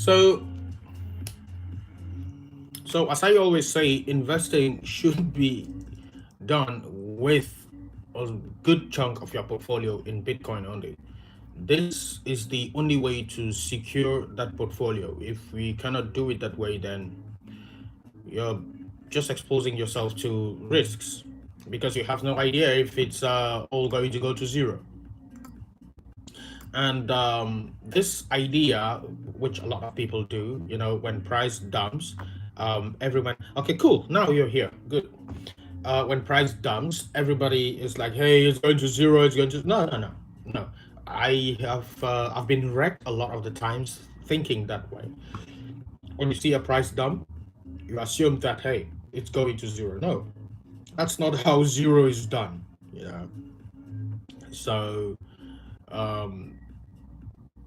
So, so as I always say, investing should be done with a good chunk of your portfolio in Bitcoin only. This is the only way to secure that portfolio. If we cannot do it that way, then you're just exposing yourself to risks because you have no idea if it's all going to go to zero. And this idea, which a lot of people do, when price dumps, everyone, okay, cool, now you're here, good. When price dumps, everybody is like, hey, it's going to zero, it's going to, no, no, no, no. I've been wrecked a lot of the times thinking that way. When you see a price dump, you assume that, hey, it's going to zero. No, that's not how zero is done. So um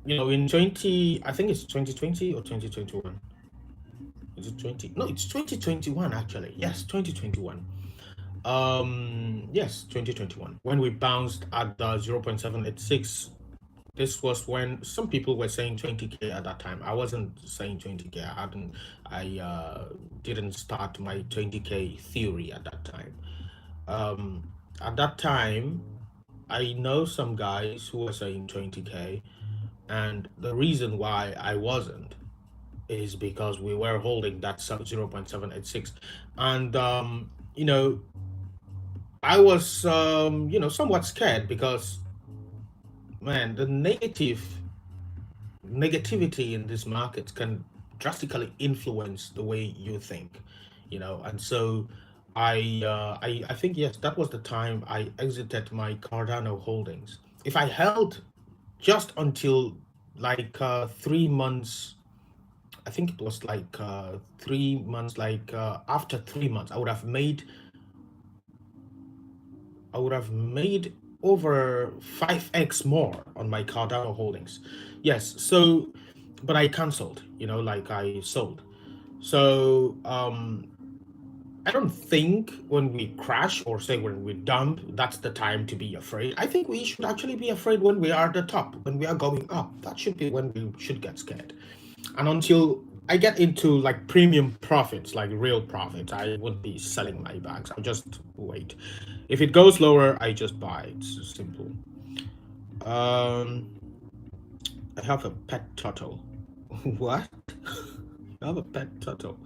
in 20, I think it's 2020 or 2021. Is it 20? No, it's 2021 actually. Yes, 2021. Yes, 2021, when we bounced at the 0.786. This was when some people were saying 20k at that time. I wasn't saying 20k. I didn't start my 20k theory at that time. um at that time, I know some guys who were saying 20k, and the reason why I wasn't is because we were holding that 0.786. And I was somewhat scared because, man, the negativity in this market can drastically influence the way you think, and so I think, yes, that was the time I exited my Cardano holdings. If I held just until like 3 months, I think it was like 3 months, like after 3 months, I would have made over 5x more on my Cardano holdings. Yes, so, but I canceled, like I sold. So I don't think when we crash, or say when we dump, that's the time to be afraid. I think we should actually be afraid when we are at the top, when we are going up. That should be when we should get scared. And until I get into like premium profits, like real profits, I wouldn't be selling my bags. I'll just wait. If it goes lower, I just buy. It's simple. Um, I have a pet turtle. What? I have a pet turtle.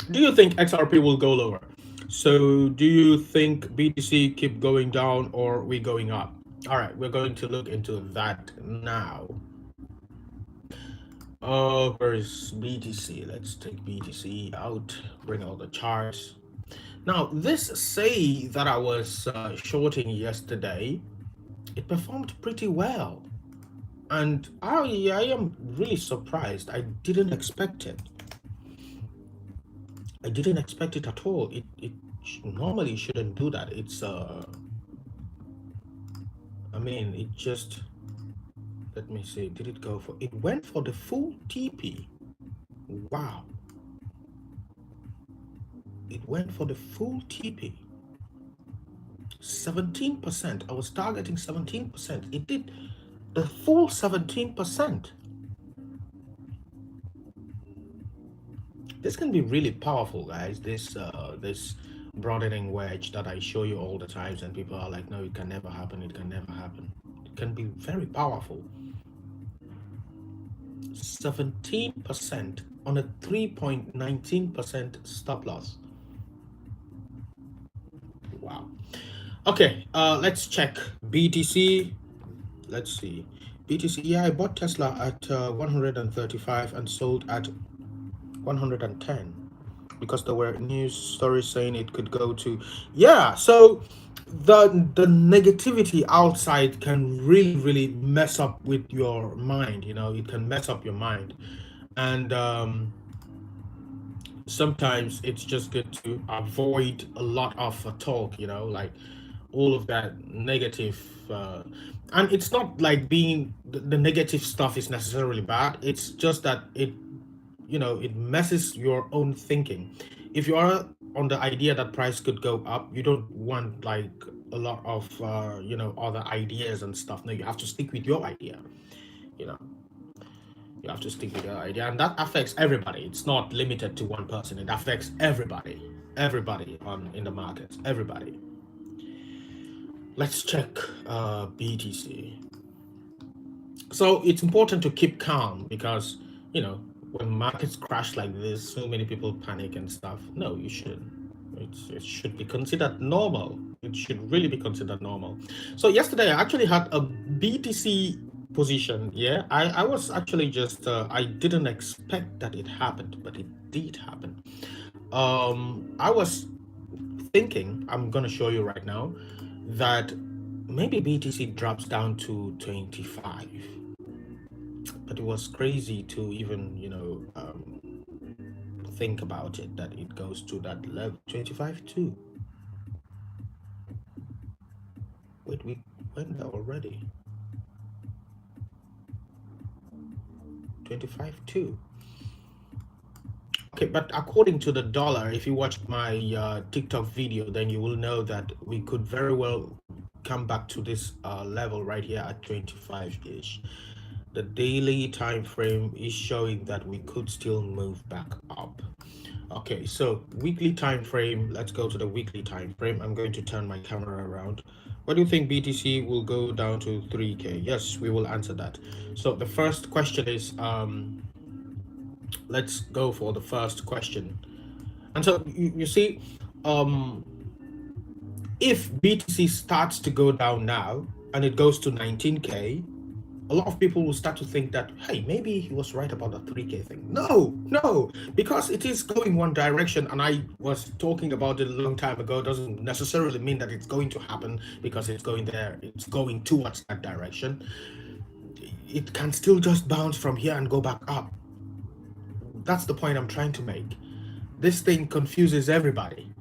Do you think XRP will go lower? So, do you think BTC keep going down or we going up? All right, we're going to look into that now. Oh, where is BTC? Let's take BTC out, bring all the charts. Now, this say that I was shorting yesterday, it performed pretty well. And I am really surprised. I didn't expect it. I didn't expect it at all. It normally shouldn't do that. I mean, it just, let me see, did it go for, it went for the full TP. Wow. It went for the full TP. 17%. I was targeting 17%. It did the full 17%. This can be really powerful, guys. This broadening wedge that I show you all the times, and people are like, no, it can never happen. It can never happen. It can be very powerful. 17% on a 3.19% stop loss. Wow. Okay, let's check BTC. Let's see. BTC, yeah, I bought Tesla at 135 and sold at 110 because there were news stories saying it could go to, yeah. So the negativity outside can really mess up with your mind. It can mess up your mind. And sometimes it's just good to avoid a lot of talk, like all of that negative. And it's not like being the negative stuff is necessarily bad. It's just that it messes your own thinking. If you are on the idea that price could go up, you don't want like a lot of other ideas and stuff. No, you have to stick with your idea. you know You have to stick with your idea, and that affects everybody. It's not limited to one person. It affects everybody, everybody on in the markets, everybody. Let's check BTC. So it's important to keep calm because, when markets crash like this, so many people panic and stuff. No, you shouldn't. It should be considered normal. It should really be considered normal. So yesterday I actually had a BTC position. Yeah, I was actually just I didn't expect that it happened, but it did happen. I was thinking, I'm gonna show you right now, that maybe BTC drops down to 25, but it was crazy to even think about it, that it goes to that level. 25 too. Wait, we went there already. 25 too. Okay, but according to the dollar, if you watched my TikTok video, then you will know that we could very well come back to this level right here at 25-ish. The daily time frame is showing that we could still move back up. Okay, so weekly time frame. Let's go to the weekly time frame. I'm going to turn my camera around. What do you think BTC will go down to 3K? Yes, we will answer that. So the first question is, let's go for the first question. And so you see, if BTC starts to go down now and it goes to 19K, a lot of people will start to think that, hey, maybe he was right about the 3K thing. No, because it is going one direction, and I was talking about it a long time ago. Doesn't necessarily mean that it's going to happen because it's going there. It's going towards that direction. It can still just bounce from here and go back up. That's the point I'm trying to make. This thing confuses everybody,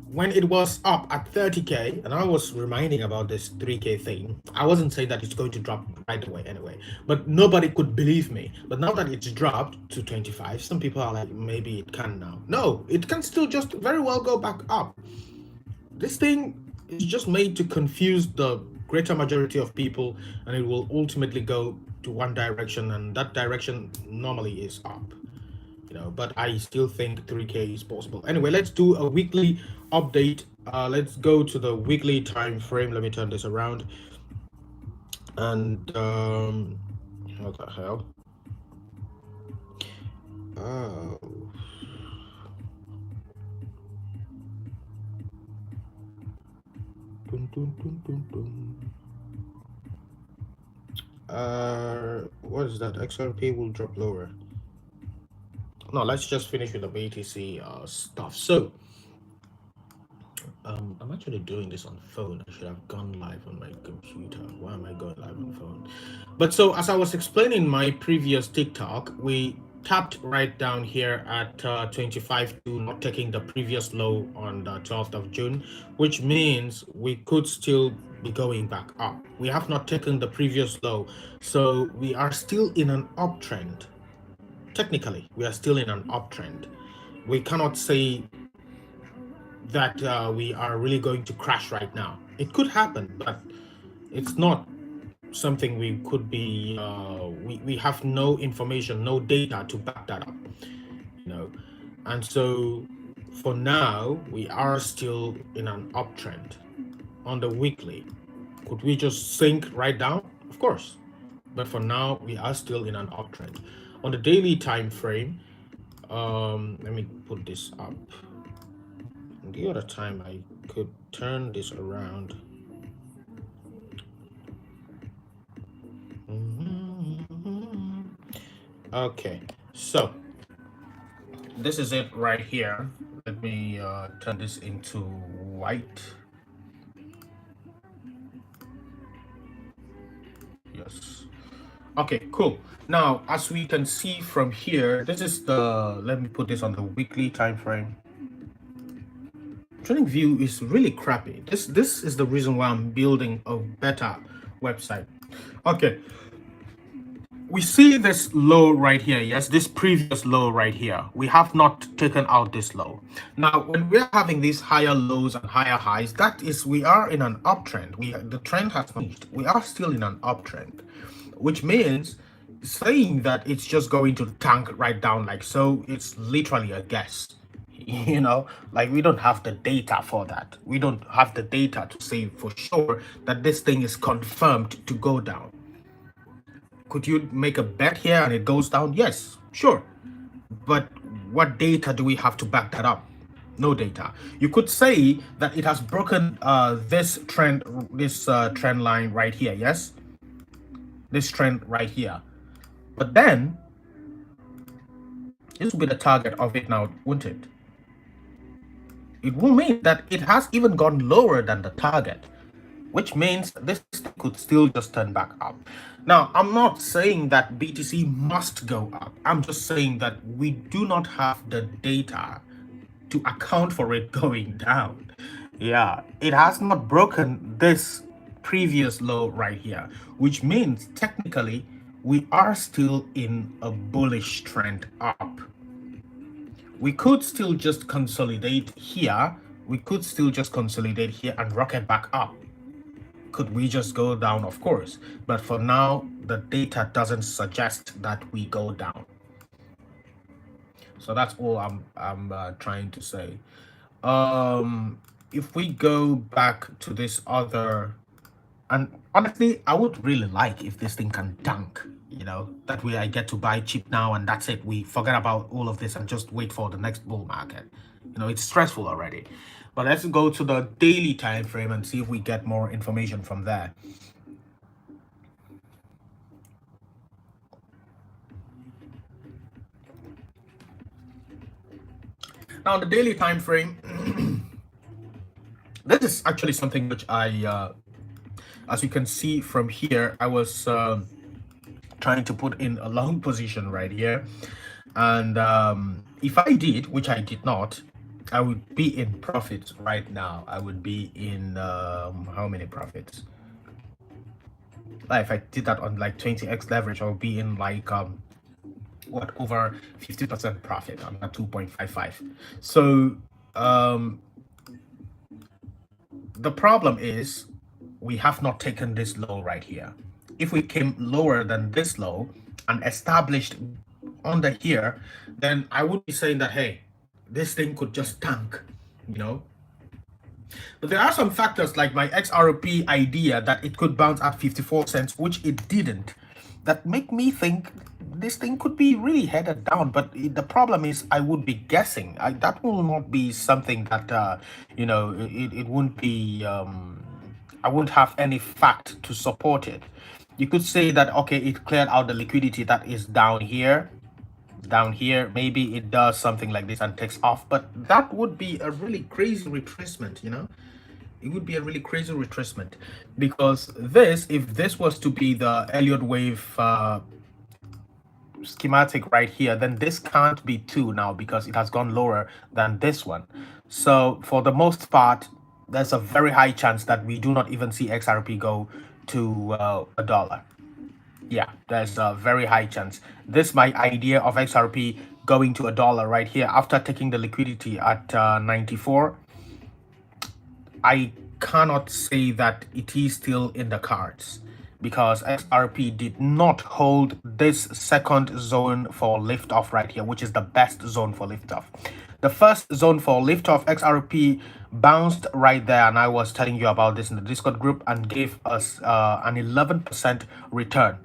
when it was up at 30K, and I was reminding about this 3K thing, I wasn't saying that it's going to drop right away anyway, but nobody could believe me. But now that it's dropped to 25, some people are like, maybe it can now. No, it can still just very well go back up. This thing is just made to confuse the greater majority of people, and it will ultimately go to one direction, and that direction normally is up. But I still think 3K is possible. Anyway, let's do a weekly update. Let's go to the weekly time frame. Let me turn this around. And what the hell? Oh. Dun, dun, dun, dun, dun. What is that? XRP will drop lower. No, let's just finish with the BTC stuff. So I'm actually doing this on phone. I should have gone live on my computer. Why am I going live on phone? But so as I was explaining my previous TikTok, we tapped right down here at 25 to not taking the previous low on the 12th of June, which means we could still be going back up. We have not taken the previous low, so we are still in an uptrend. Technically, we are still in an uptrend. We cannot say that we are really going to crash right now. It could happen, but it's not something we could be, we have no information, no data to back that up, And so for now, we are still in an uptrend. On the weekly, could we just sink right down? Of course. But for now, we are still in an uptrend. On the daily time frame, let me put this up. The other time I could turn this around. Okay, so this is it right here. Let me turn this into white. Yes. Okay, cool. Now, as we can see from here, this is the, let me put this on the weekly time frame. Trading View is really crappy. This is the reason why I'm building a better website. Okay. We see this low right here. Yes, this previous low right here. We have not taken out this low. Now, when we're having these higher lows and higher highs, that is, we are in an uptrend. The trend has changed. We are still in an uptrend, which means saying that it's just going to tank right down like so, it's literally a guess. Like we don't have the data for that. We don't have the data to say for sure that this thing is confirmed to go down. Could you make a bet here and it goes down? Yes, sure. But what data do we have to back that up? No data. You could say that it has broken this trend line right here. Yes, this trend right here. But then this will be the target of it now, won't it? It will mean that it has even gone lower than the target, which means this could still just turn back up. Now, I'm not saying that BTC must go up. I'm just saying that we do not have the data to account for it going down. Yeah, it has not broken this previous low right here, which means technically we are still in a bullish trend up. We could still just consolidate here. We could still just consolidate here and rocket back up. Could we just go down? Of course. But for now, the data doesn't suggest that we go down. So that's all I'm trying to say. If we go back to this other, and honestly, I would really like if this thing can dunk. That way I get to buy cheap now and that's it. We forget about all of this and just wait for the next bull market. It's stressful already. But let's go to the daily time frame and see if we get more information from there. Now, the daily time frame, this is actually something which I, as you can see from here, I was trying to put in a long position right here. And if I did, which I did not, I would be in profits right now. I would be in how many profits? Like if I did that on like 20x leverage, I would be in like what, over 50% profit on that 2.55. So the problem is we have not taken this low right here. If we came lower than this low and established under here, then I would be saying that, hey, this thing could just tank, But there are some factors like my XRP idea that it could bounce at 54 cents, which it didn't, that make me think this thing could be really headed down. But the problem is I would be guessing. That will not be something that, it wouldn't be, I wouldn't have any fact to support it. You could say that, okay, it cleared out the liquidity that is down here, maybe it does something like this and takes off, but that would be a really crazy retracement. It would be a really crazy retracement, because if this was to be the Elliott wave schematic right here, then this can't be 2 now because it has gone lower than this one. So for the most part, there's a very high chance that we do not even see XRP go to $1. Yeah, there's a very high chance. This my idea of XRP going to $1 right here after taking the liquidity at 94. I cannot say that it is still in the cards because XRP did not hold this second zone for liftoff right here, which is the best zone for liftoff. The first zone for liftoff, XRP bounced right there, and I was telling you about this in the Discord group and gave us an 11% return.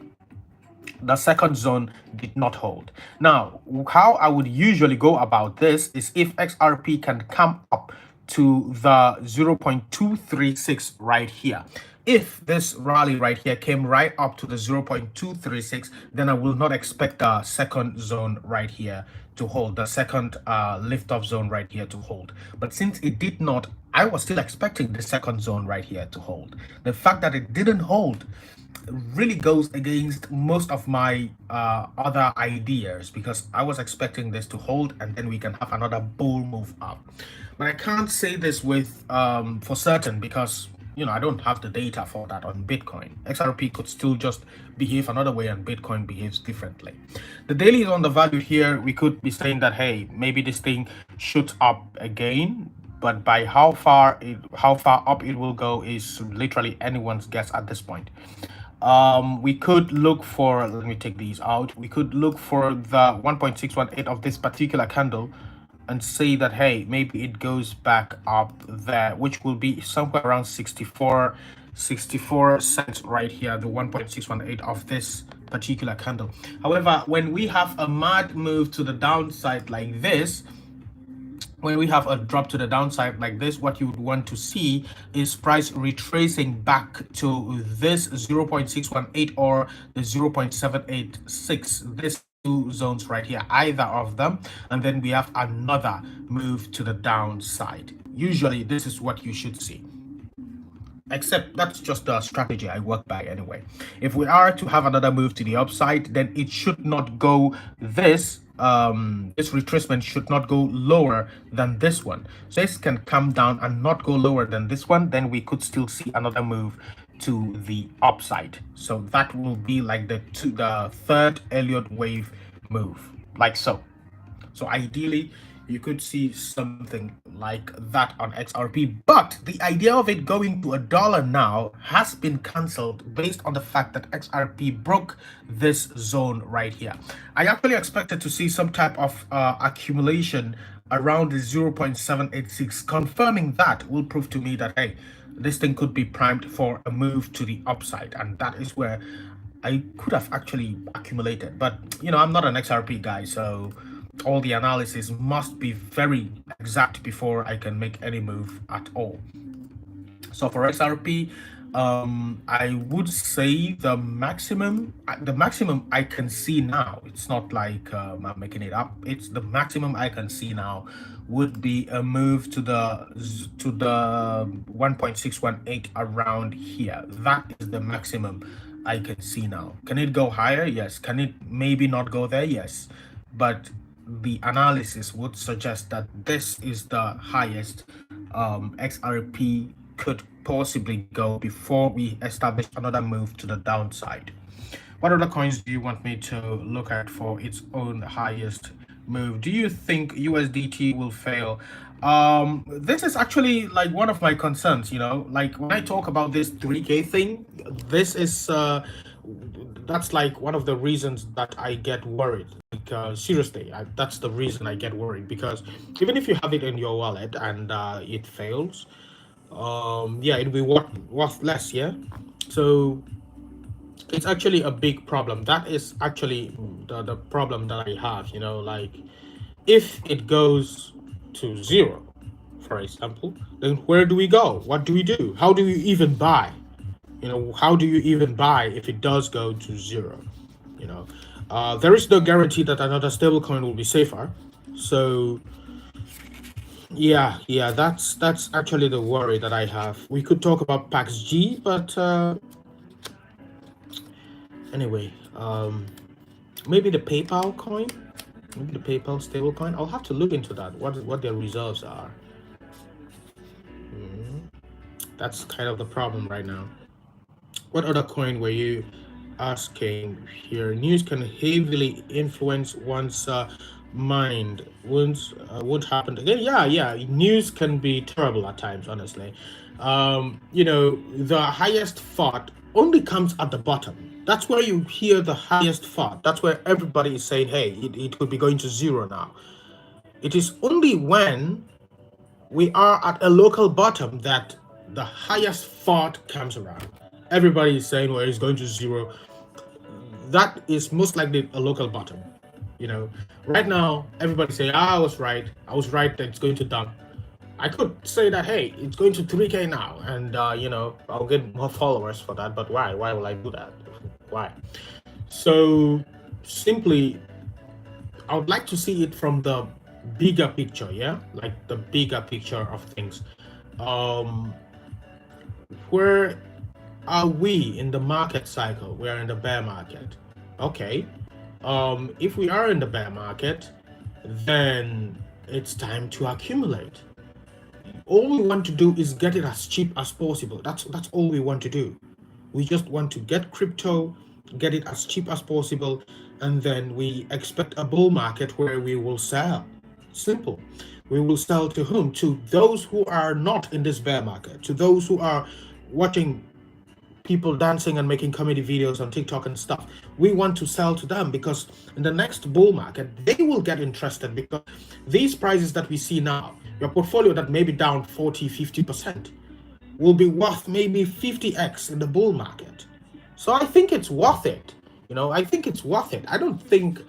The second zone did not hold. Now, how I would usually go about this is if XRP can come up to the 0.236 right here. If this rally right here came right up to the 0.236, then I will not expect the second zone right here to hold, the second lift-off zone right here to hold. But since it did not, I was still expecting the second zone right here to hold. The fact that it didn't hold really goes against most of my other ideas, because I was expecting this to hold and then we can have another bull move up. But I can't say this with for certain because I don't have the data for that on Bitcoin. XRP could still just behave another way and Bitcoin behaves differently. The daily is on the value here. We could be saying that, hey, maybe this thing shoots up again, but by how far up it will go is literally anyone's guess at this point. We could look for, let me take these out. We could look for the 1.618 of this particular candle and say that, hey, maybe it goes back up there, which will be somewhere around 64 cents right here, the 1.618 of this particular candle. However, when we have a mad move to the downside like this, when we have a drop to the downside like this, what you would want to see is price retracing back to this 0.618 or the 0.786, this two zones right here, either of them, and then we have another move to the downside. Usually this is what you should see, except that's just the strategy I work by anyway. If we are to have another move to the upside, then it should not go this this retracement should not go lower than this one. So this can come down and not go lower than this one, then we could still see another move to the upside. So that will be like the third Elliott wave move, like so. So ideally, you could see something like that on XRP, but the idea of it going to $1 now has been cancelled based on the fact that XRP broke this zone right here. I actually expected to see some type of accumulation around the 0.786. Confirming that will prove to me that, hey, this thing could be primed for a move to the upside, and that is where I could have actually accumulated. But you know, I'm not an XRP guy, so all the analysis must be very exact before I can make any move at all. So for XRP, I would say the maximum I can see now, it's not like I'm making it up, it's the maximum I can see now would be a move to the 1.618 around here. That is the maximum I can see now. Can it go higher? Yes. Can it maybe not go there? Yes. But the analysis would suggest that this is the highest XRP could possibly go before we establish another move to the downside. What other coins do you want me to look at for its own highest move? Do you think USDT will fail? This is actually like one of my concerns, you know, like when I talk about this 3K thing, this is that's like one of the reasons that I get worried. Because seriously, that's the reason I get worried, because even if you have it in your wallet and it fails, yeah, it'll be worth less. Yeah, so it's actually a big problem. That is actually the problem that I have, you know, like if it goes to zero, for example, then where do we go? What do we do? How do you even buy? You know, how do you even buy if it does go to zero? You know, there is no guarantee that another stablecoin will be safer. So yeah, that's actually the worry that I have. We could talk about PaxG, but anyway, maybe the PayPal coin, maybe the PayPal stablecoin. I'll have to look into that. What their reserves are. That's kind of the problem right now. What other coin were you asking here? News can heavily influence one's mind. Won't happen again. Yeah. News can be terrible at times, honestly. You know, the highest thought only comes at the bottom. That's where you hear the highest thought. That's where everybody is saying, hey, it could be going to zero now. It is only when we are at a local bottom that the highest thought comes around. Everybody is saying, well, it's going to zero. That is most likely a local bottom. You know, right now, everybody say, I was right that it's going to dump. I could say that, hey, it's going to 3K now, and you know, I'll get more followers for that. But why will I do that? Why? So simply, I would like to see it from the bigger picture. Yeah, like the bigger picture of things. Where are we in the market cycle? We are in the bear market. Okay. If we are in the bear market, then it's time to accumulate. All we want to do is get it as cheap as possible. That's all we want to do. We just want to get crypto, get it as cheap as possible, and then we expect a bull market where we will sell. Simple. We will sell to whom? To those who are not in this bear market, to those who are watching people dancing and making comedy videos on TikTok and stuff. We want to sell to them because in the next bull market, they will get interested because these prices that we see now, your portfolio that may be down 40, 50% will be worth maybe 50x in the bull market. So I think it's worth it. I think it's worth it. I don't think,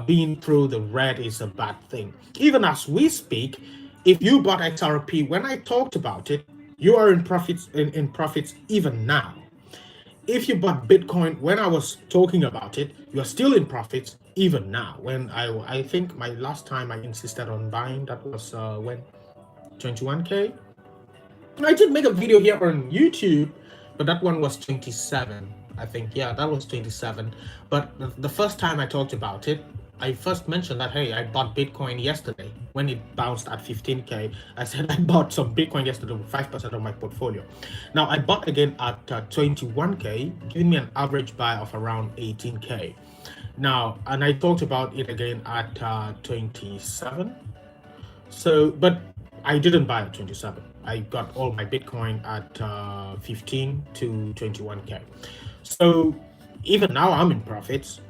being through the red is a bad thing. Even as we speak, if you bought XRP when I talked about it, you are in profits in profits even now. If you bought Bitcoin when I was talking about it, you are still in profits even now. When I think my last time I insisted on buying, that was when 21K. I did make a video here on YouTube, but that one was 27. I think, yeah, that was 27. But the first time I talked about it, I first mentioned that, hey, I bought Bitcoin yesterday when it bounced at 15K. I said I bought some Bitcoin yesterday with 5% of my portfolio. Now I bought again at 21K, giving me an average buy of around 18K. Now, and I talked about it again at 27. So, but I didn't buy at 27. I got all my Bitcoin at 15 to 21K. So even now I'm in profits.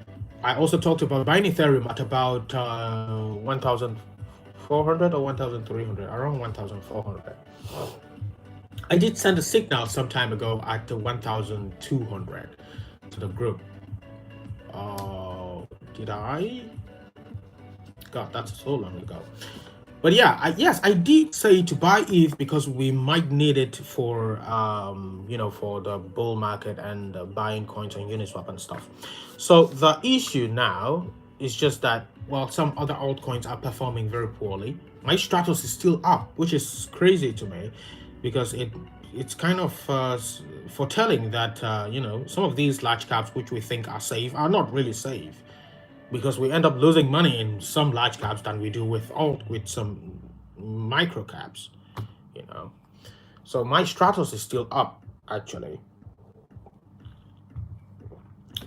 I also talked about buying Ethereum at about 1,400 or 1,300, around 1,400. I did send a signal some time ago at 1,200 to the group. Did I? God, that's so long ago. But yeah, yes, I did say to buy ETH because we might need it for, for the bull market and buying coins on Uniswap and stuff. So the issue now is just that, well, some other altcoins are performing very poorly. My Stratos is still up, which is crazy to me because it's kind of foretelling that, some of these large caps, which we think are safe, are not really safe. Because we end up losing money in some large caps than we do with some micro caps, So my Stratos is still up, actually.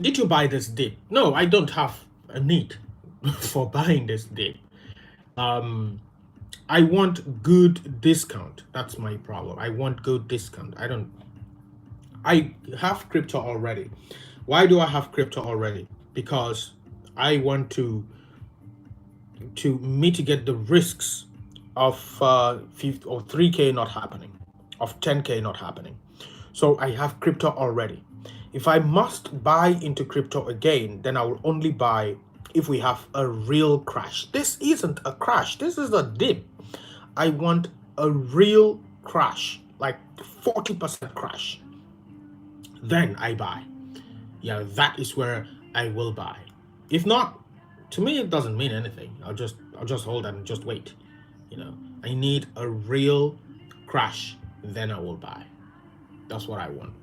Did you buy this dip? No, I don't have a need for buying this dip. I want good discount. That's my problem. I want good discount. I have crypto already. Why do I have crypto already? Because I want to mitigate the risks of 50 or 3K not happening, of 10K not happening. So I have crypto already. If I must buy into crypto again, then I will only buy if we have a real crash. This isn't a crash. This is a dip. I want a real crash, like 40% crash. Then I buy. Yeah, that is where I will buy. If not, to me it doesn't mean anything. I'll just hold and just wait. I need a real crash, then I will buy. That's what I want.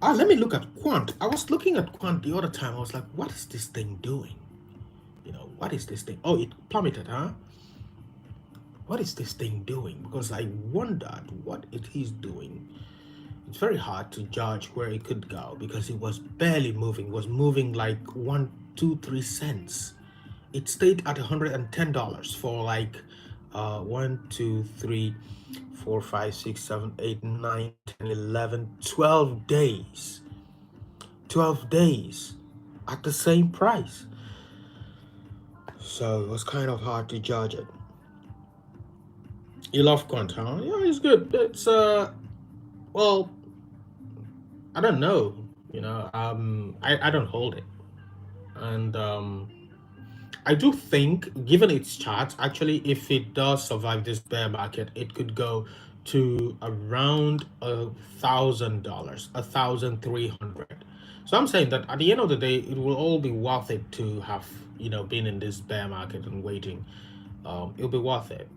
Let me look at Quant. I was looking at Quant the other time. I was like, what is this thing doing? What is this thing? Oh, it plummeted, huh? What is this thing doing? Because I wondered what it is doing. It's very hard to judge where it could go because it was barely moving. It was moving like 1, 2, 3 cents. It stayed at $110 for like 1, 2, 3, 4, 5, 6, 7, 8, 9, 10, 11, 12 days. 12 days at the same price. So it was kind of hard to judge it. You love Quant, huh? Yeah, it's good. It's well, I don't know. I don't hold it, and I do think, given its charts, actually, if it does survive this bear market, it could go to around $1,000, 1,300. So I'm saying that at the end of the day, it will all be worth it to have been in this bear market and waiting. It'll be worth it.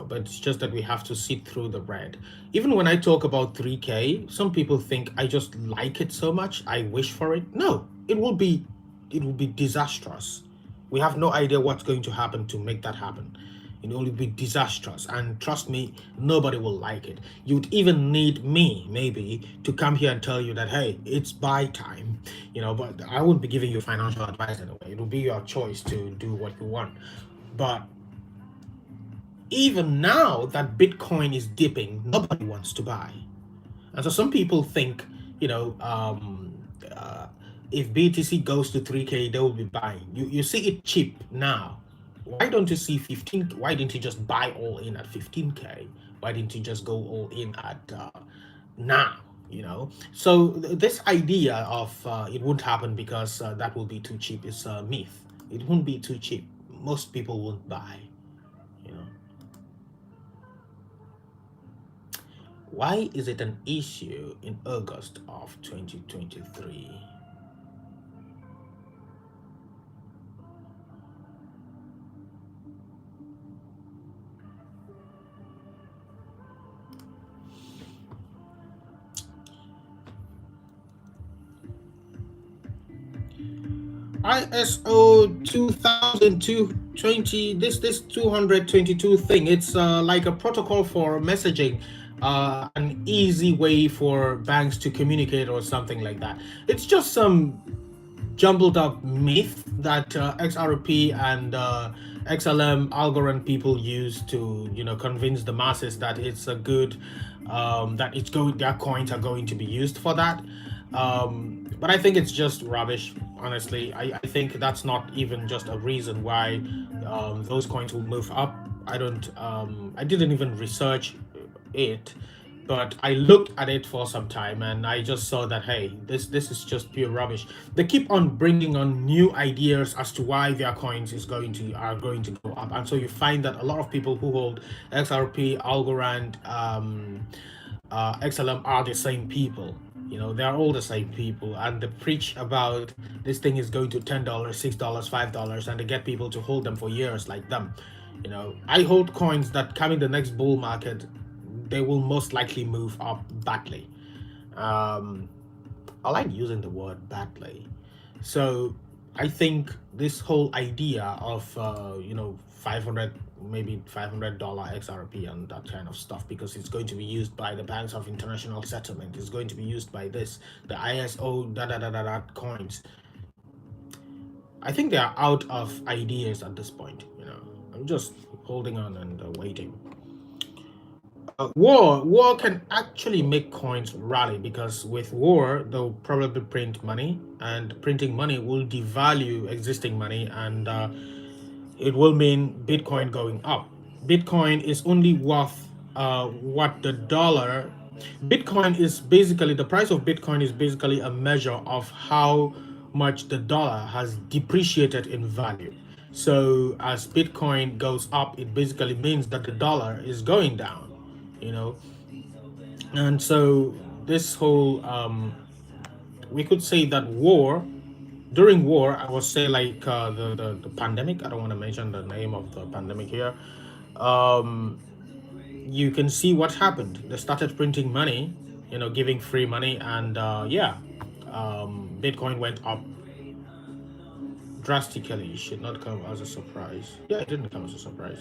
But it's just that we have to sit through the red. Even when I talk about 3K, some people think I just like it so much, I wish for it. No, it will be disastrous. We have no idea what's going to happen to make that happen. It will be disastrous, and trust me, nobody will like it. You'd even need me, maybe, to come here and tell you that, hey, it's buy time, but I wouldn't be giving you financial advice anyway. It will be your choice to do what you want. But even now that Bitcoin is dipping, nobody wants to buy. And so some people think, you know, uh, if BTC goes to 3K, they will be buying. You see it cheap now. Why don't you see 15? Why didn't you just buy all in at 15K? Why didn't you just go all in at now? You know, so this idea of it won't happen because that will be too cheap is a myth. It won't be too cheap. Most people won't buy. You know, why is it an issue in August of 2023? ISO 2020, this 222 thing, it's like a protocol for messaging, an easy way for banks to communicate or something like that. It's just some jumbled up myth that XRP and XLM algorithm people use to, you know, convince the masses that it's a good, that it's going, their coins are going to be used for that. But I think it's just rubbish. Honestly, I think that's not even just a reason why those coins will move up. I don't. I didn't even research it, but I looked at it for some time and I just saw that, hey, this is just pure rubbish. They keep on bringing on new ideas as to why their coins is going to are going to go up, and so you find that a lot of people who hold XRP, Algorand, XLM are the same people. You know, they're all the same people, and they preach about this thing is going to $10, $6, $5, and they get people to hold them for years like them. You know, I hold coins that come in the next bull market, they will most likely move up badly. Um, I like using the word badly. So I think this whole idea of you know, 500, maybe $500 XRP and that kind of stuff, because it's going to be used by the banks of international settlement, it's going to be used by this, the ISO da da da da da coins. I think they are out of ideas at this point. You know, I'm just holding on and waiting. War can actually make coins rally, because with war they'll probably print money, and printing money will devalue existing money, and it will mean Bitcoin going up. Bitcoin is only worth what the dollar. Bitcoin is basically, the price of Bitcoin is basically a measure of how much the dollar has depreciated in value. So as Bitcoin goes up, it basically means that the dollar is going down, you know. And so this whole we could say that war, during war, I would say, like the pandemic, I don't want to mention the name of the pandemic here. um you can see what happened. They started printing money, you know, giving free money, and yeah, Bitcoin went up drastically. It should not come as a surprise. Yeah, it didn't come as a surprise.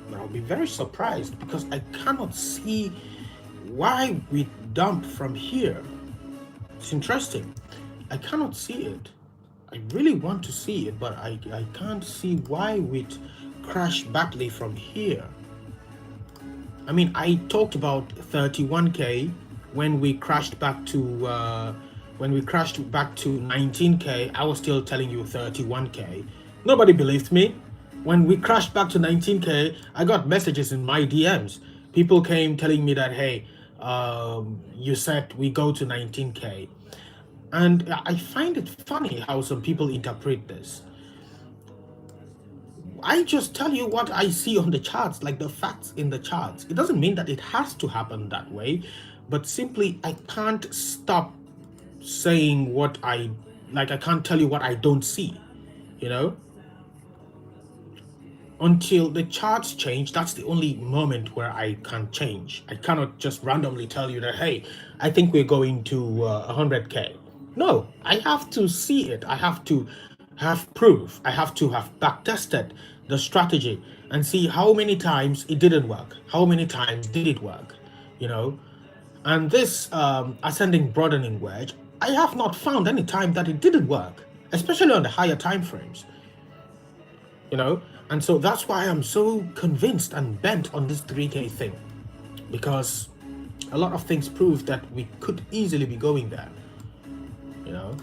But I'll be very surprised because I cannot see why we dumped from here. It's interesting. I cannot see it. I really want to see it, but I can't see why we crash badly from here. I mean, I talked about 31K when we crashed back to 19K. I was still telling you 31K. Nobody believed me. When we crashed back to 19K, I got messages in my DMs. People came telling me that, hey, you said we go to 19K. And I find it funny how some people interpret this. I just tell you what I see on the charts, like the facts in the charts. It doesn't mean that it has to happen that way, but simply I can't stop saying what I like. I can't tell you what I don't see, you know? Until the charts change, that's the only moment where I can change. I cannot just randomly tell you that, hey, I think we're going to 100K. No, I have to see it. I have to have proof. I have to have back tested the strategy and see how many times it didn't work, how many times did it work, you know. And this ascending broadening wedge, I have not found any time that it didn't work, especially on the higher time frames, you know. And so that's why I'm so convinced and bent on this 3K thing, because a lot of things prove that we could easily be going there, you know.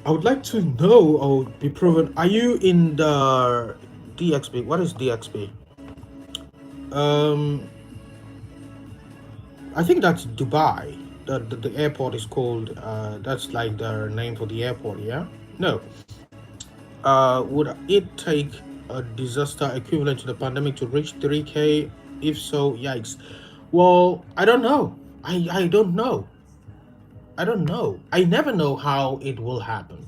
I would like to know or be proven. Are you in the DXB? What is DXB? Um, I think that's Dubai. The airport is called. That's like the name for the airport. Yeah. No. Would it take a disaster equivalent to the pandemic to reach 3K? If so, yikes. Well, I don't know. I don't know. I don't know. I never know how it will happen.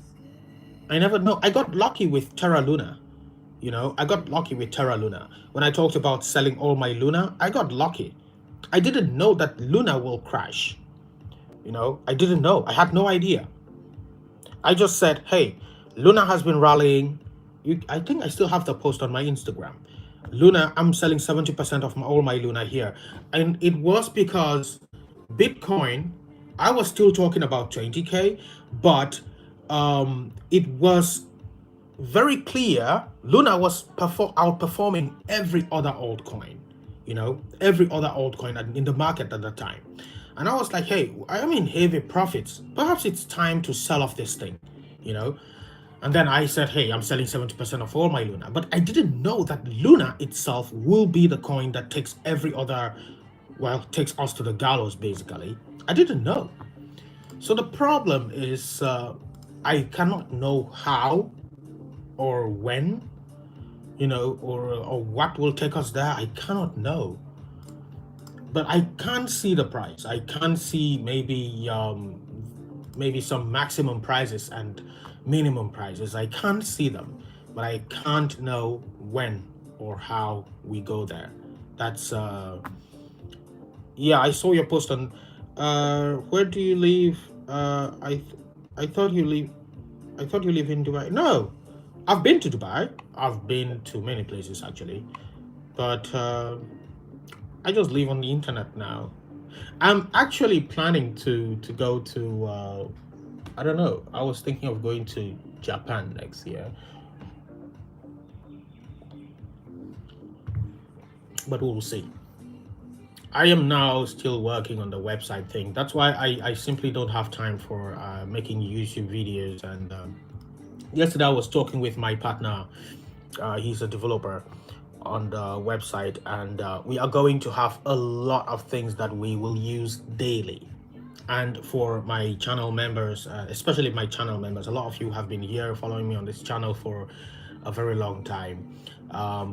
I never know. I got lucky with Terra Luna. You know, I got lucky with Terra Luna. When I talked about selling all my Luna, I got lucky. I didn't know that Luna will crash. You know, I didn't know. I had no idea. I just said, hey, Luna has been rallying. I think I still have the post on my Instagram. Luna, I'm selling 70% of all my Luna here. And it was because Bitcoin, I was still talking about 20K, but it was very clear Luna was outperforming every other altcoin, you know, every other altcoin in the market at the time. And I was like, hey, I'm in heavy profits. Perhaps it's time to sell off this thing, you know. And then I said, hey, I'm selling 70% of all my Luna. But I didn't know that Luna itself will be the coin that takes every other, well, takes us to the gallows, basically. I didn't know. So the problem is I cannot know how or when, you know, or what will take us there. I cannot know. But I can't see the price. I can't see maybe some maximum prices and minimum prices. I can't see them, but I can't know when or how we go there. That's yeah. I saw your post on where do you live? I thought you live. I thought you live in Dubai. No, I've been to Dubai. I've been to many places actually, but I just live on the internet now. I'm actually planning to go to I don't know. I was thinking of going to Japan next year, but we'll see. I am now still working on the website thing. That's why I simply don't have time for making YouTube videos. And yesterday I was talking with my partner. He's a developer on the website, and we are going to have a lot of things that we will use daily. And for my channel members, especially my channel members, a lot of you have been here following me on this channel for a very long time.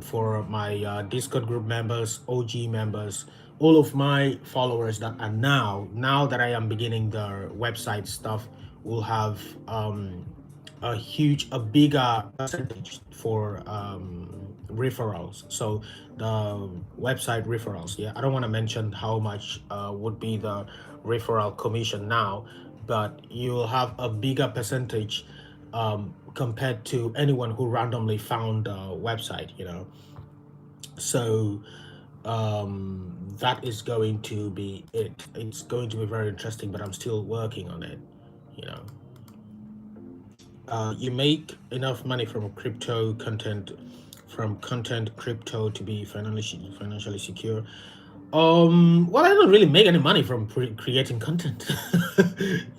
For my Discord group members, OG members, all of my followers that are now that I am beginning the website stuff, will have a bigger percentage for referrals. So the website referrals, yeah, I don't want to mention how much would be the referral commission now, but you'll have a bigger percentage compared to anyone who randomly found a website, you know. So that is going to be it. It's going to be very interesting, but I'm still working on it, you know. You make enough money from crypto content, crypto to be financially secure. Well, I don't really make any money from creating content.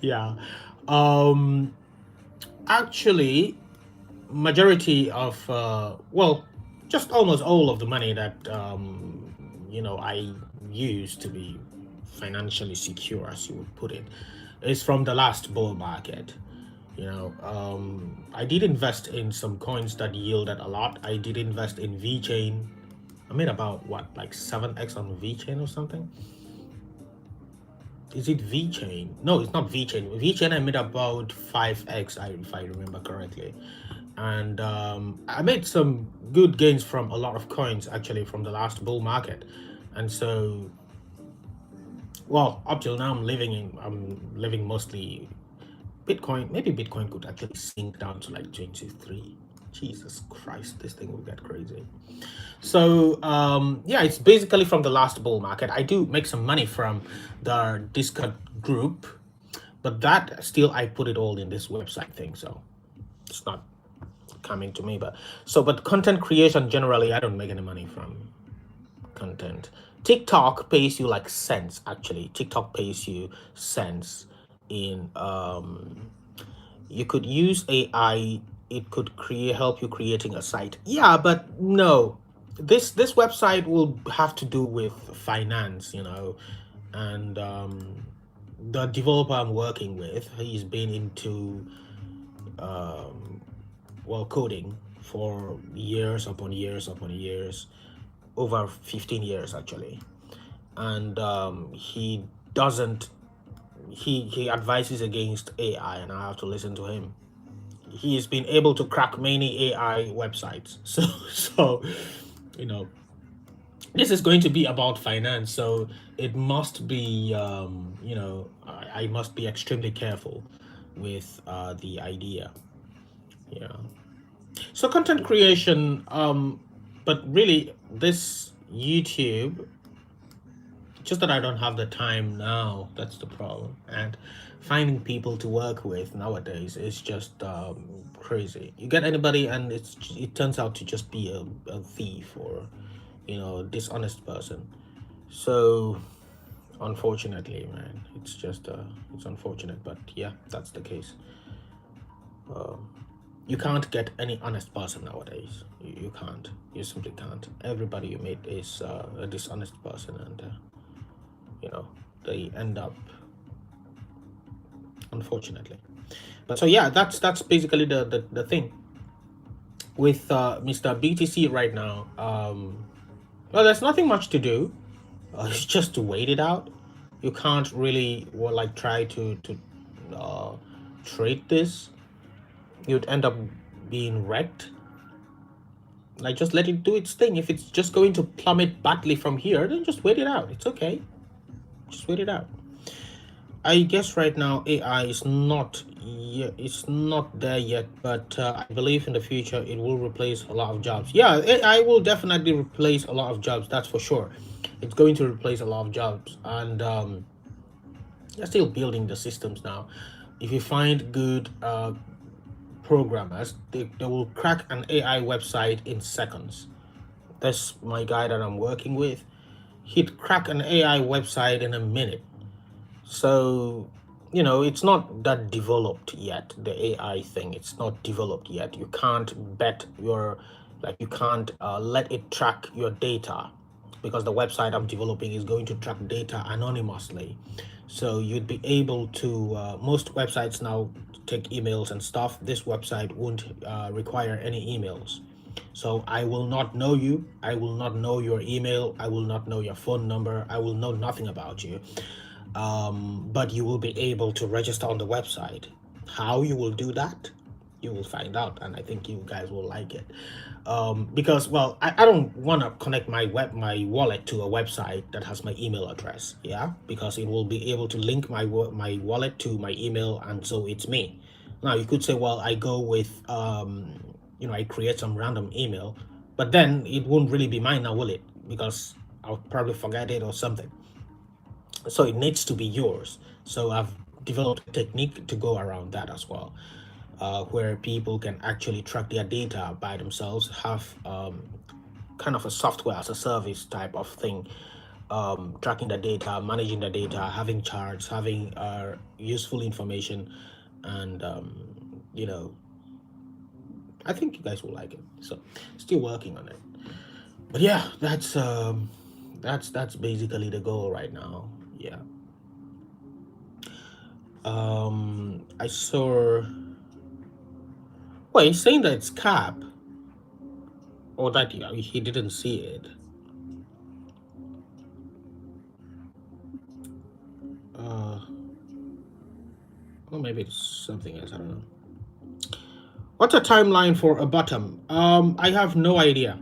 Yeah. Actually, majority of well, just almost all of the money that you know, I use to be financially secure, as you would put it, is from the last bull market. You know, I did invest in some coins that yielded a lot. I did invest in VeChain. I made about what, like 7x on VeChain or something. Is it VeChain? No, it's not VeChain. VeChain I made about 5x, if I remember correctly. And I made some good gains from a lot of coins actually from the last bull market. And so, well, up till now I'm living mostly Bitcoin. Maybe Bitcoin could actually sink down to like 23. Jesus Christ, this thing will get crazy. So yeah, it's basically from the last bull market. I do make some money from the Discord group, but that still I put it all in this website thing, so it's not coming to me. But content creation generally, I don't make any money from content. TikTok pays you like cents actually. TikTok pays you cents in you could use AI. It could create help you creating a site. Yeah, but no. This website will have to do with finance, and the developer I'm working with, he's been into coding for years upon years upon years, over 15 years actually, and he doesn't he advises against AI, and I have to listen to him. He's been able to crack many AI websites, so you know this is going to be about finance, so it must be I must be extremely careful with the idea. Yeah. So content creation, but really this YouTube, just that I don't have the time now. That's the problem. And finding people to work with nowadays is just crazy. You get anybody, and it turns out to just be a thief or dishonest person. So unfortunately, man, it's unfortunate, but yeah, that's the case. You can't get any honest person nowadays. You can't. You simply can't. Everybody you meet is a dishonest person, and they end up, unfortunately. But so yeah, that's basically the thing with Mr. BTC right now. Well, there's nothing much to do. It's just to wait it out. You can't really try to trade this. You'd end up being wrecked. Like, just let it do its thing. If it's just going to plummet badly from here, then just wait it out. It's okay. Just wait it out. I guess right now AI is not it's not there yet, but I believe in the future it will replace a lot of jobs. Yeah, AI will definitely replace a lot of jobs. That's for sure. It's going to replace a lot of jobs, and they're still building the systems now. If you find good programmers, they will crack an AI website in seconds. That's my guy that I'm working with. He'd crack an AI website in a minute. So, it's not that developed yet, the AI thing. It's not developed yet. You can't you can't let it track your data, because the website I'm developing is going to track data anonymously. So you'd be able to, most websites now take emails and stuff. This website won't require any emails. So I will not know you. I will not know your email. I will not know your phone number. I will know nothing about you. But you will be able to register on the website. How you will do that, you will find out, and I think you guys will like it. Because, well, I don't want to connect my wallet to a website that has my email address. Yeah, because it will be able to link my wallet to my email, and so it's me. Now you could say, well, I go with I create some random email, but then it won't really be mine now, will it? Because I'll probably forget it or something. So it needs to be yours. So I've developed a technique to go around that as well, where people can actually track their data by themselves, have kind of a software as a service type of thing, tracking the data, managing the data, having charts, having useful information, and I think you guys will like it. So still working on it. But yeah, that's basically the goal right now. Yeah. I saw. Well, he's saying that it's cap, or that he didn't see it. Or maybe it's something else. I don't know. What's a timeline for a bottom? I have no idea.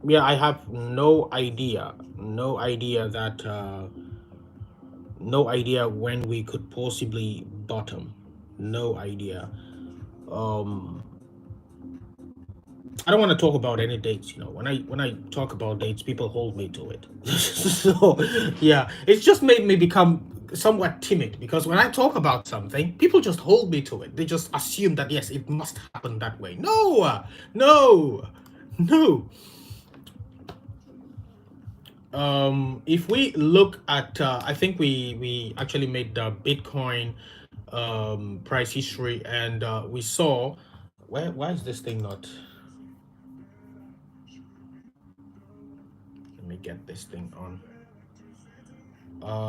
Yeah, I have no idea. No idea that. No idea when we could possibly bottom. No idea. I don't want to talk about any dates. When I talk about dates, people hold me to it. So yeah, it's just made me become somewhat timid, because when I talk about something, people just hold me to it. They just assume that yes, it must happen that way. No, no, no. If we look at, I think we actually made the Bitcoin price history, and we saw why is this thing not? Let me get this thing on.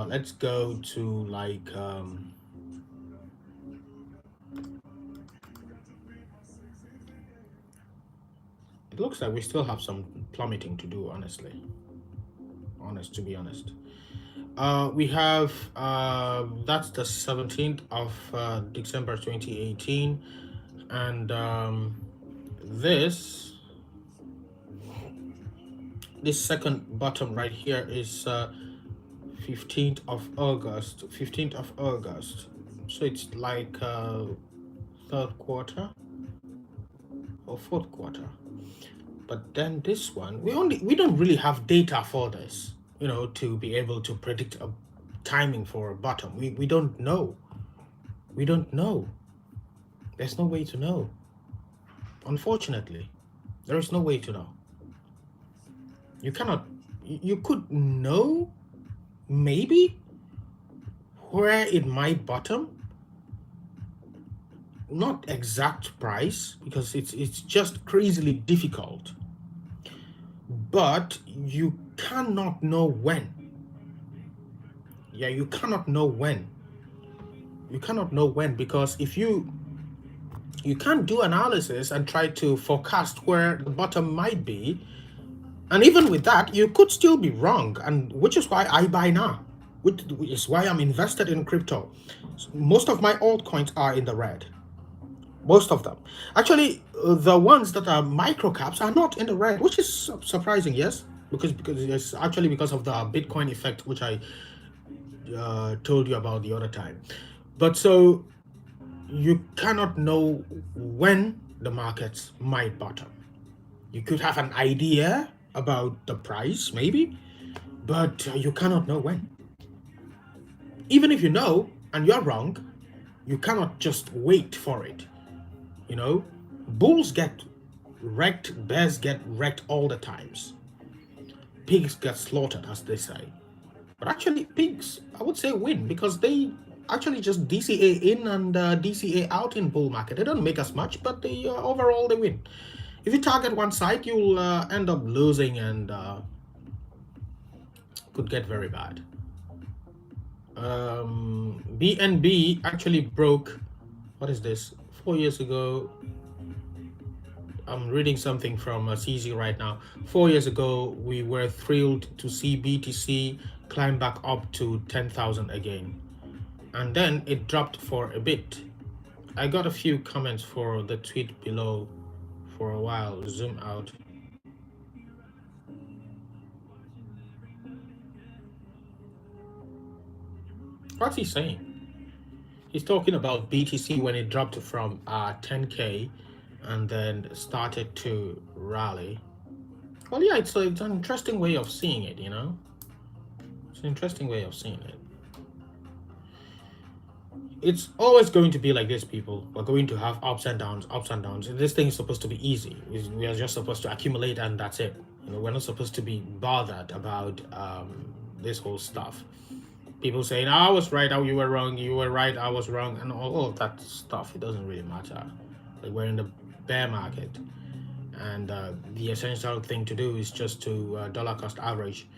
Let's go to like it looks like we still have some plummeting to do, honestly. To be honest. We have that's the 17th of December 2018, and this second bottom right here is 15th of August. 15th of August. So it's like third quarter or fourth quarter. But then this one, we don't really have data for this, to be able to predict a timing for a bottom. We don't know. We don't know. There's no way to know. Unfortunately, there is no way to know. You cannot. You could know, maybe, where it might bottom. Not exact price, because it's just crazily difficult. But you cannot know when. Yeah, you cannot know when. You cannot know when, because if you can't do analysis and try to forecast where the bottom might be, and even with that, you could still be wrong, and which is why I buy now, which is why I'm invested in crypto. Most of my altcoins are in the red. Most of them. Actually, the ones that are micro caps are not in the red, which is surprising, yes? Because it's actually because of the Bitcoin effect, which I told you about the other time. But so you cannot know when the markets might bottom. You could have an idea about the price, maybe, but you cannot know when. Even if you know and you're wrong, you cannot just wait for it. Bulls get wrecked, bears get wrecked all the times. Pigs get slaughtered, as they say. But actually, pigs, I would say, win, because they actually just DCA in and DCA out in bull market. They don't make as much, but they overall they win. If you target one side, you'll end up losing, and could get very bad. BNB actually broke, what is this, 4 years ago. I'm reading something from CZ right now. 4 years ago, we were thrilled to see BTC climb back up to 10,000 again. And then it dropped for a bit. I got a few comments for the tweet below for a while. Zoom out. What's he saying? He's talking about BTC when it dropped from 10K and then started to rally. Well, yeah, it's an interesting way of seeing it, It's an interesting way of seeing it. It's always going to be like this, people. We're going to have ups and downs, ups and downs. This thing is supposed to be easy. We are just supposed to accumulate, and that's it. We're not supposed to be bothered about this whole stuff. People saying, I was right, you were wrong, you were right, I was wrong, and all of that stuff. It doesn't really matter. Like, we're in the bear market, and the essential thing to do is just to dollar cost average.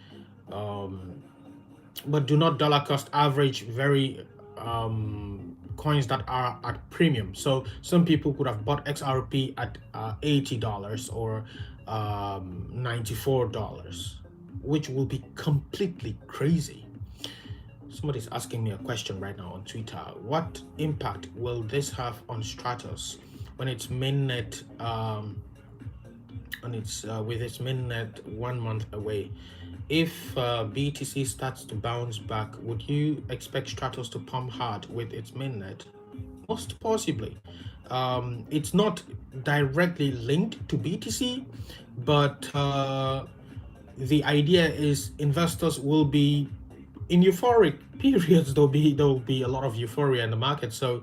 But do not dollar cost average very coins that are at premium. So some people could have bought XRP at $80 or $94, which will be completely crazy. Somebody's asking me a question right now on Twitter. What impact will this have on Stratos when its mainnet with its mainnet 1 month away? If BTC starts to bounce back, would you expect Stratos to pump hard with its mainnet? Most possibly. It's not directly linked to BTC, but the idea is investors will be in euphoric periods, there'll be a lot of euphoria in the market. So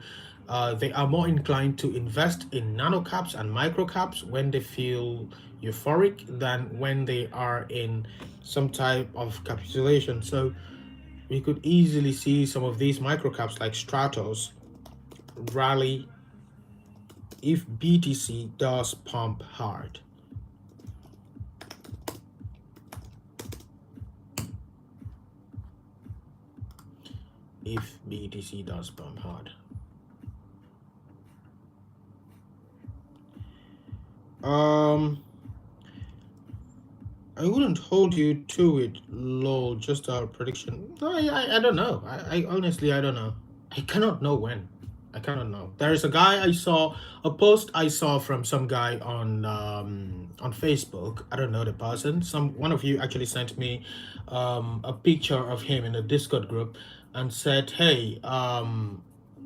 they are more inclined to invest in nano caps and micro caps when they feel euphoric than when they are in some type of capitulation. So we could easily see some of these micro caps like Stratos rally if BTC does pump hard. If BTC does pump hard. I wouldn't hold you to it, lol. Just our prediction. No, I don't know. I honestly I don't know. I cannot know when. I cannot know. There is a guy I saw, a post I saw from some guy on Facebook. I don't know the person. One of you actually sent me a picture of him in a Discord group and said, "Hey,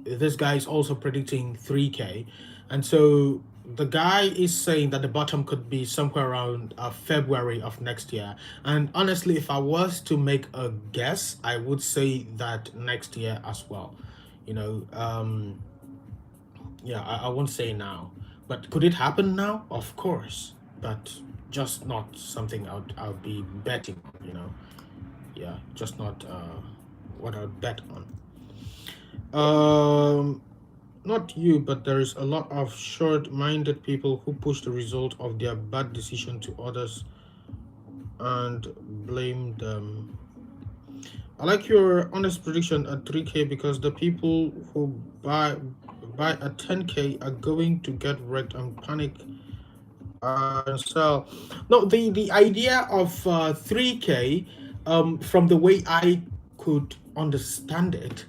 this guy is also predicting 3K," and so the guy is saying that the bottom could be somewhere around February of next year. And honestly, if I was to make a guess, I would say that next year as well. You know, yeah, I won't say now, but could it happen now? Of course, but just not something I'll be betting on. Yeah, just not what I'll bet on. Not you, but there is a lot of short-minded people who push the result of their bad decision to others and blame them. I like your honest prediction at 3K because the people who buy at 10K are going to get wrecked and panic and sell. No, the idea of 3K, from the way I could understand it,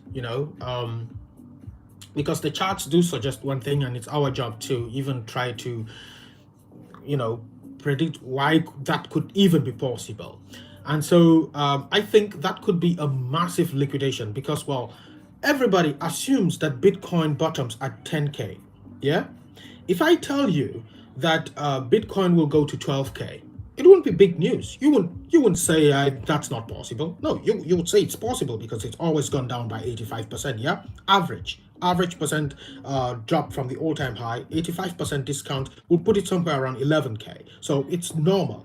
because the charts do suggest one thing, and it's our job to even try to predict why that could even be possible. And so I think that could be a massive liquidation because, well, everybody assumes that Bitcoin bottoms at 10K. Yeah. If I tell you that Bitcoin will go to 12K, it wouldn't be big news. You wouldn't say that's not possible. No, you would say it's possible because it's always gone down by 85%. Yeah, average percent drop from the all-time high. 85% discount will put it somewhere around 11K. So it's normal.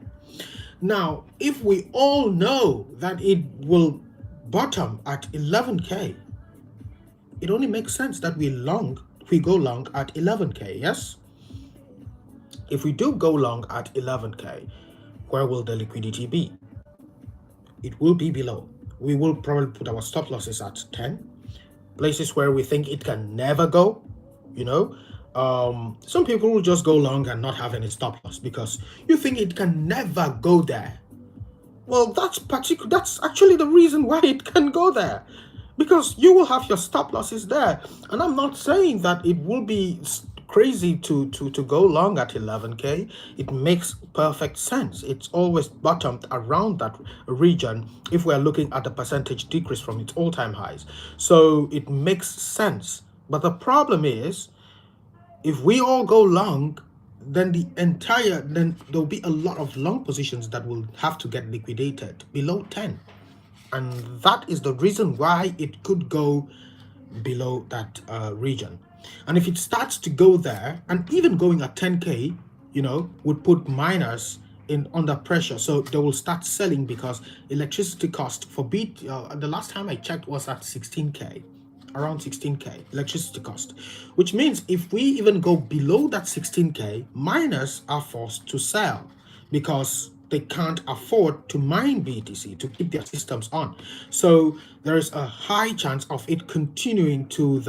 Now, if we all know that it will bottom at 11K, it only makes sense that we go long at 11K. Yes. If we do go long at 11K, where will the liquidity be? It will be below. We will probably put our stop losses at 10, places where we think it can never go. Some people will just go long and not have any stop loss because you think it can never go there. Well, that's actually the reason why it can go there, because you will have your stop losses there. And I'm not saying that it will be crazy to go long at 11K. It makes perfect sense. It's always bottomed around that region if we're looking at the percentage decrease from its all-time highs. So it makes sense. But the problem is, if we all go long, then there'll be a lot of long positions that will have to get liquidated below 10. And that is the reason why it could go below that region. And if it starts to go there, and even going at 10K, would put miners in under pressure. So they will start selling because electricity cost for the last time I checked was at 16K, around 16K electricity cost, which means if we even go below that 16K, miners are forced to sell because they can't afford to mine BTC to keep their systems on. So there is a high chance of it continuing to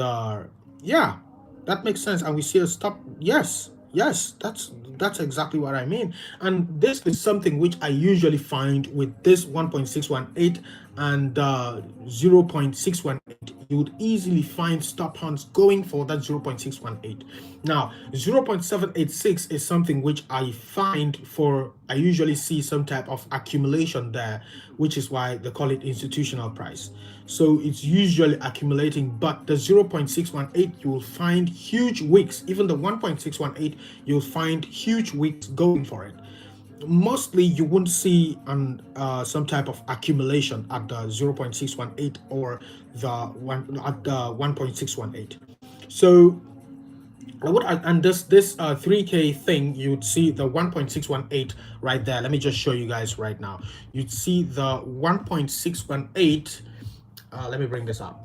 yeah, that makes sense. And we see a stop. Yes, that's exactly what I mean. And this is something which I usually find with this 1.618 and 0.618. You would easily find stop hunts going for that 0.618. Now 0.786 is something which I usually see some type of accumulation there, which is why they call it institutional price. So it's usually accumulating, but the 0.618 you will find huge wicks. Even the 1.618 you'll find huge wicks going for it. mostly you won't see some type of accumulation at the 0.618 or the one at the 1.618. So and this 3K thing, you'd see the 1.618 right there. Let me just show you guys right now. You'd see the 1.618. Let me bring this up.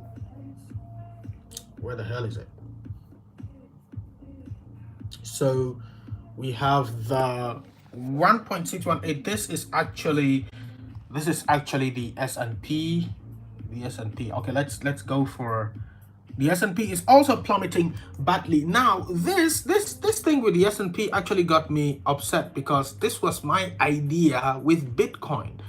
Where the hell is it? So we have the 1.618. This is actually the S&P. The S&P. Okay, let's go for the S&P is also plummeting badly. Now, this thing with the S&P actually got me upset because this was my idea with Bitcoin.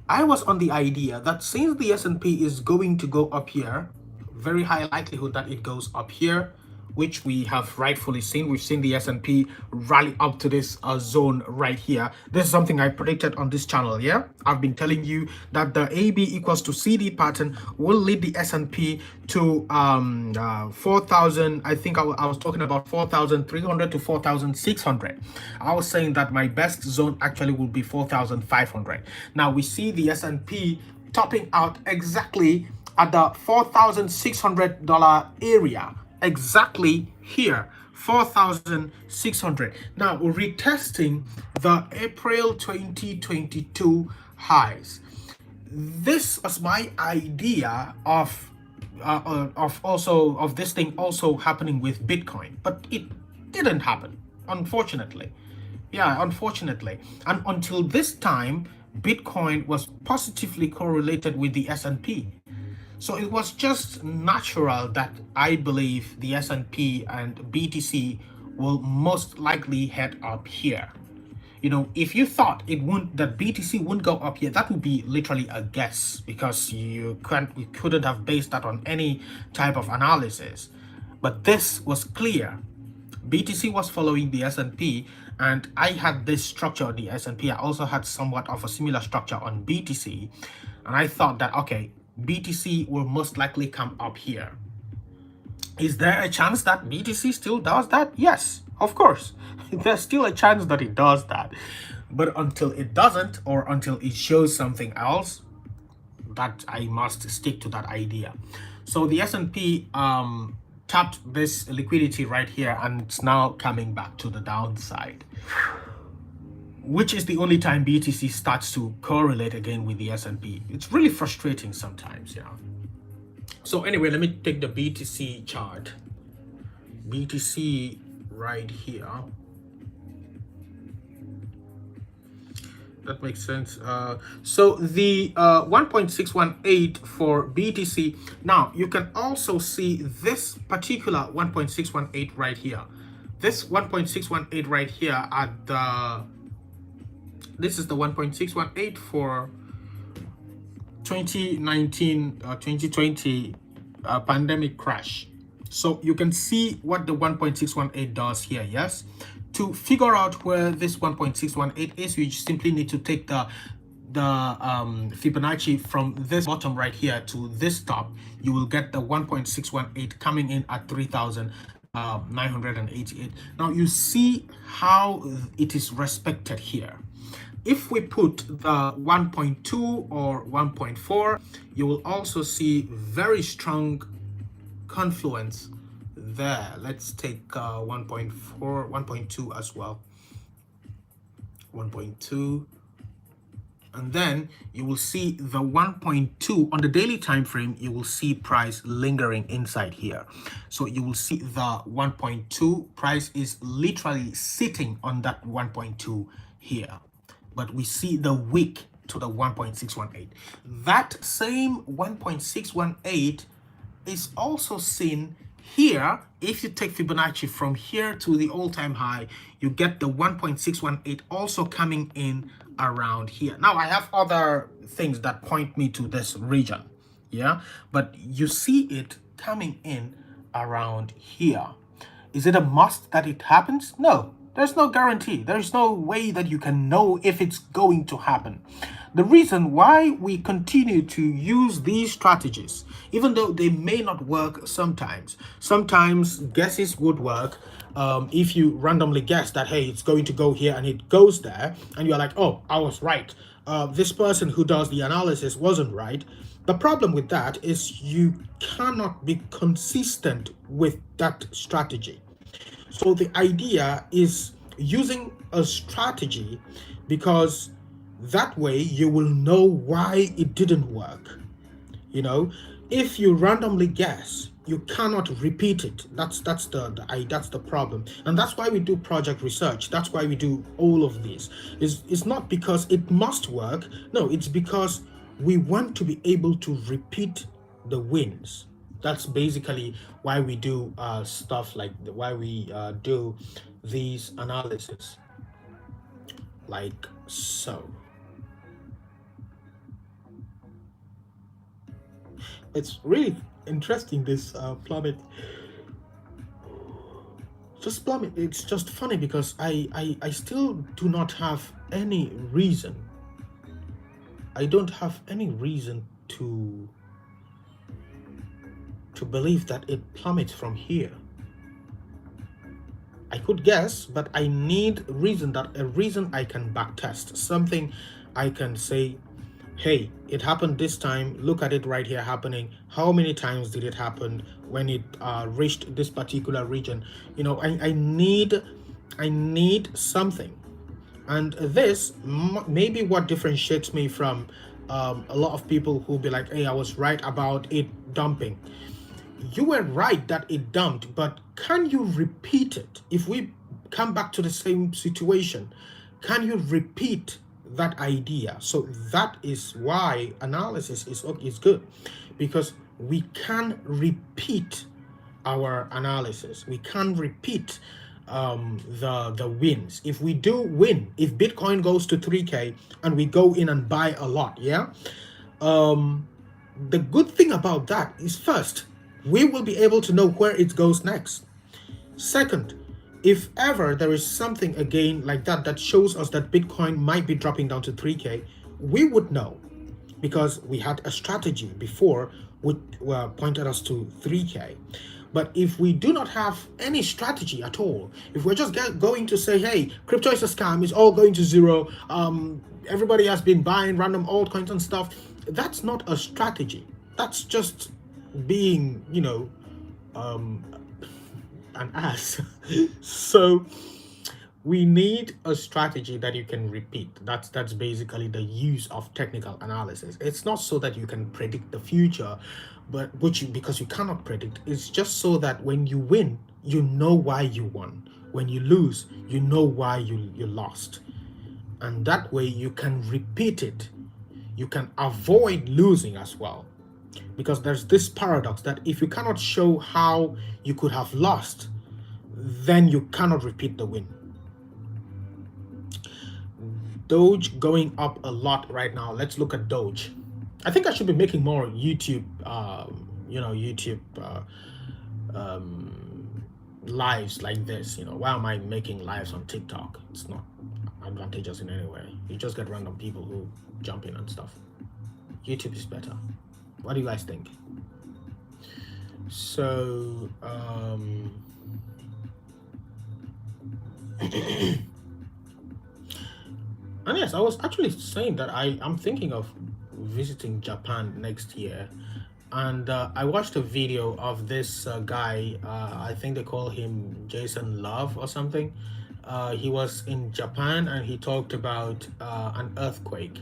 I was on the idea that since the S&P is going to go up here, very high likelihood that it goes up here, which we have rightfully seen. We've seen the S&P rally up to this zone right here. This is something I predicted on this channel. Yeah, I've been telling you that the AB equals to CD pattern will lead the S&P to 4,000. I think I was talking about 4,300 to 4,600. I was saying that my best zone actually will be 4,500. Now we see the S&P topping out exactly at the $4,600 area. Exactly here, 4,600. Now we're retesting the April 2022 highs. This was my idea of this thing also happening with Bitcoin, but it didn't happen, unfortunately. Yeah, unfortunately. And until this time, Bitcoin was positively correlated with the S&P. So it was just natural that I believe the S&P and BTC will most likely head up here. You know, if you thought that BTC wouldn't go up here, that would be literally a guess, because you couldn't have based that on any type of analysis. But this was clear. BTC was following the S&P, and I had this structure on the S&P. I also had somewhat of a similar structure on BTC, and I thought that, okay, BTC will most likely come up here. Is there a chance that BTC still does that? Yes, of course. There's still a chance that it does that. But until it doesn't, or until it shows something else, that I must stick to that idea. So the S&P tapped this liquidity right here, and it's now coming back to the downside, which is the only time BTC starts to correlate again with the S&P. It's really frustrating sometimes, yeah. So anyway, let me take the BTC chart. BTC right here. That makes sense. So the 1.618 for BTC. Now you can also see this particular 1.618 right here. This 1.618 right here at the. This is the 1.618 for 2019, 2020 pandemic crash. So you can see what the 1.618 does here, yes? To figure out where this 1.618 is, you simply need to take the Fibonacci from this bottom right here to this top. You will get the 1.618 coming in at 3,988. Now you see how it is respected here. If we put the 1.2 or 1.4, you will also see very strong confluence there. Let's take 1.4, 1.2 as well. 1.2. And then you will see the 1.2 on the daily time frame. You will see price lingering inside here. So you will see the 1.2 price is literally sitting on that 1.2 here. But we see the wick to the 1.618. That same 1.618 is also seen here. If you take Fibonacci from here to the all-time high, you get the 1.618 also coming in around here. Now I have other things that point me to this region, yeah, but you see it coming in around here. Is it a must that it happens? No. There's no guarantee. There's no way that you can know if it's going to happen. The reason why we continue to use these strategies, even though they may not work sometimes guesses would work, If you randomly guess that, hey, it's going to go here and it goes there, and you're like, oh, I was right, this person who does the analysis wasn't right. The problem with that is you cannot be consistent with that strategy. So the idea is using a strategy, because that way you will know why it didn't work. You know, if you randomly guess, you cannot repeat it. That's the problem, and that's why we do project research. That's why we do all of this. It's not because it must work. No, it's because we want to be able to repeat the wins. That's basically why we do stuff like why we do these analysis like so. It's really interesting, this planet. Just plummet. It's just funny because I still do not have any reason. I don't have any reason to believe that it plummets from here. I could guess, but I need a reason I can backtest, something I can say, hey, it happened this time, look at it right here happening, how many times did it happen when it reached this particular region. I need something. And this maybe what differentiates me from a lot of people who be like, hey, I was right about it dumping. You were right that it dumped, but can you repeat it? If we come back to the same situation, can you repeat that idea? So that is why analysis is good, because we can repeat our analysis. We can repeat the wins. If we do win, if Bitcoin goes to 3K and we go in and buy a lot, yeah, the good thing about that is, first, we will be able to know where it goes next. Second, if ever there is something again like that that shows us that Bitcoin might be dropping down to 3K, we would know, because we had a strategy before which pointed us to 3K. But if we do not have any strategy at all, if we're just going to say, hey, crypto is a scam, it's all going to zero, everybody has been buying random altcoins and stuff, that's not a strategy. That's just being, an ass. So we need a strategy that you can repeat. That's basically the use of technical analysis. It's not so that you can predict the future, but because you cannot predict. It's just so that when you win, you know why you won. When you lose, you know why you lost. And that way you can repeat it. You can avoid losing as well. Because there's this paradox that if you cannot show how you could have lost, then you cannot repeat the win. Doge going up a lot right now. Let's look at Doge. I think I should be making more YouTube, lives like this. Why am I making lives on TikTok? It's not advantageous in any way. You just get random people who jump in and stuff. YouTube is better. What do you guys think? So, and yes, I was actually saying that I'm thinking of visiting Japan next year. And I watched a video of this guy, I think they call him Jason Love or something. He was in Japan and he talked about an earthquake.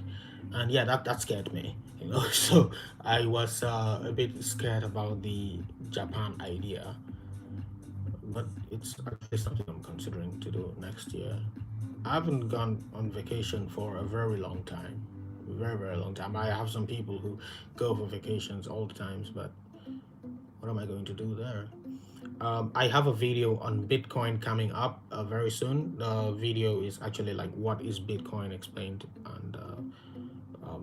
And yeah, that scared me, So I was a bit scared about the Japan idea. But it's actually something I'm considering to do next year. I haven't gone on vacation for a very long time. Very, very long time. I have some people who go for vacations all the times, but what am I going to do there? I have a video on Bitcoin coming up very soon. The video is actually like what is Bitcoin explained, and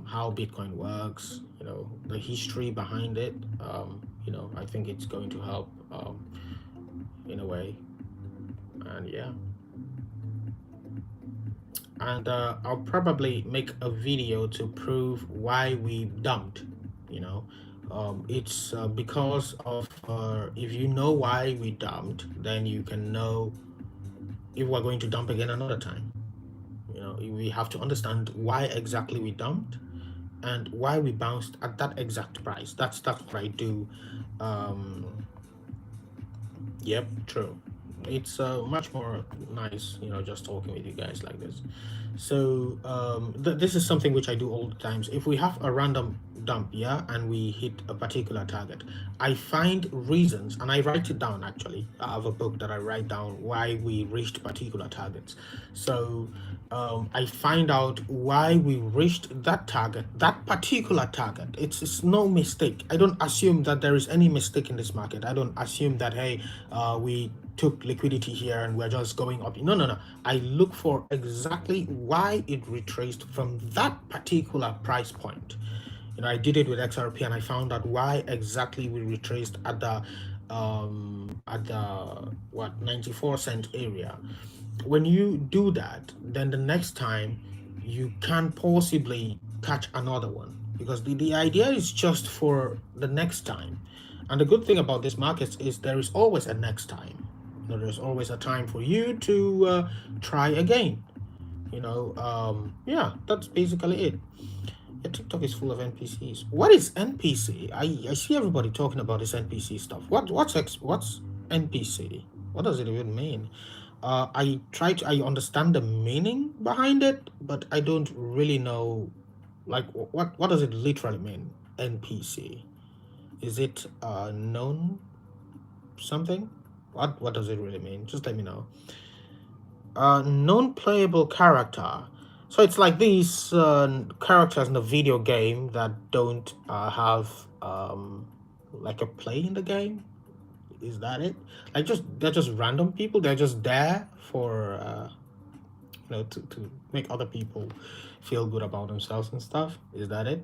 how Bitcoin works, the history behind it. I think it's going to help in a way. And yeah. And I'll probably make a video to prove why we dumped, It's because of if you know why we dumped, then you can know if we're going to dump again another time. You know, we have to understand why exactly we dumped and why we bounced at that exact price. That's what I do. Um, yep, true. It's much more nice, just talking with you guys like this. So this is something which I do all the times. If we have a random dump, yeah, and we hit a particular target, I find reasons and I write it down. Actually, I have a book that I write down why we reached particular targets. So I find out why we reached that target, that particular target. It's no mistake. I don't assume that there is any mistake in this market. I don't assume that, hey, we took liquidity here and we're just going up. No, no, no. I look for exactly why it retraced from that particular price point. I did it with XRP and I found out why exactly we retraced at the what 94-cent area. When you do that, then the next time you can possibly catch another one, because the idea is just for the next time. And the good thing about this market is there is always a next time. There's always a time for you to try again. Yeah, that's basically it. Yeah, TikTok is full of NPCs. What is NPC? I see everybody talking about this NPC stuff. What's NPC? What does it even mean? I understand the meaning behind it, but I don't really know, like, what does it literally mean? NPC. Is it known something? What does it really mean? Just let me know. Non-playable character. So it's like these characters in the video game that don't have like a play in the game. Is that it? Like, they're just random people. They're just there for to make other people feel good about themselves and stuff. Is that it?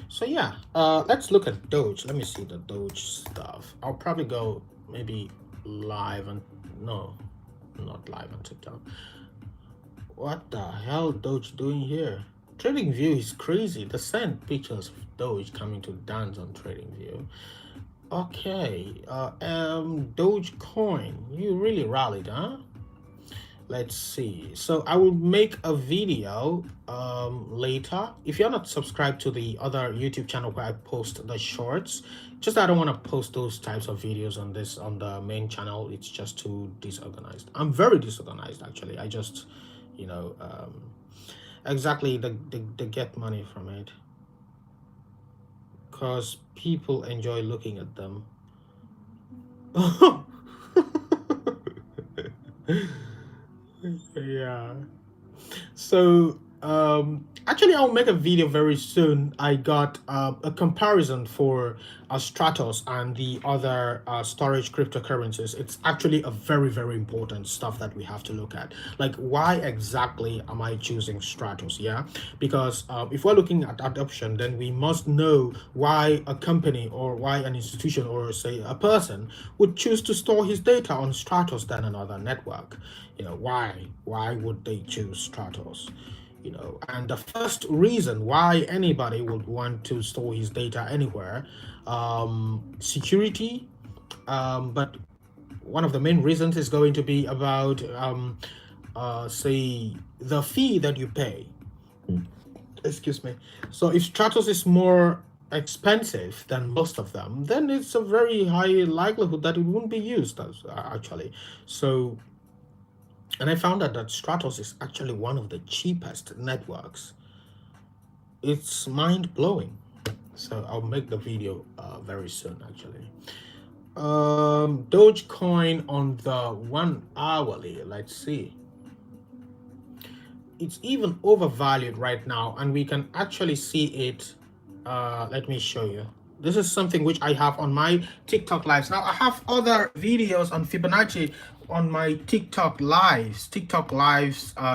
So yeah, let's look at Doge. Let me see the Doge stuff. I'll probably go maybe live and no, not live on TikTok. What the hell Doge doing here? TradingView is crazy. They sent pictures of Doge coming to dance on TradingView. Okay, Dogecoin, you really rallied, huh? Let's see. So I will make a video later. If you're not subscribed to the other YouTube channel where I post the shorts, just I don't want to post those types of videos on the main channel. It's just too disorganized. I'm very disorganized, actually. I just, exactly, they get money from it because people enjoy looking at them. Yeah. So actually I'll make a video very soon. I got a comparison for Stratos and the other storage cryptocurrencies. It's actually a very, very important stuff that we have to look at. Like, why exactly am I choosing Stratos? Yeah, because if we're looking at adoption, then we must know why a company or why an institution or say a person would choose to store his data on Stratos than another network. Why would they choose Stratos? And the first reason why anybody would want to store his data anywhere, security, but one of the main reasons is going to be about say the fee that you pay. Excuse me. So if Stratos is more expensive than most of them, then it's a very high likelihood that it won't be used actually. So, and I found out that Stratos is actually one of the cheapest networks. It's mind-blowing. So I'll make the video very soon, actually. Dogecoin on the 1 hourly. Let's see. It's even overvalued right now, and we can actually see it. Let me show you. This is something which I have on my TikTok lives. Now I have other videos on Fibonacci on my TikTok lives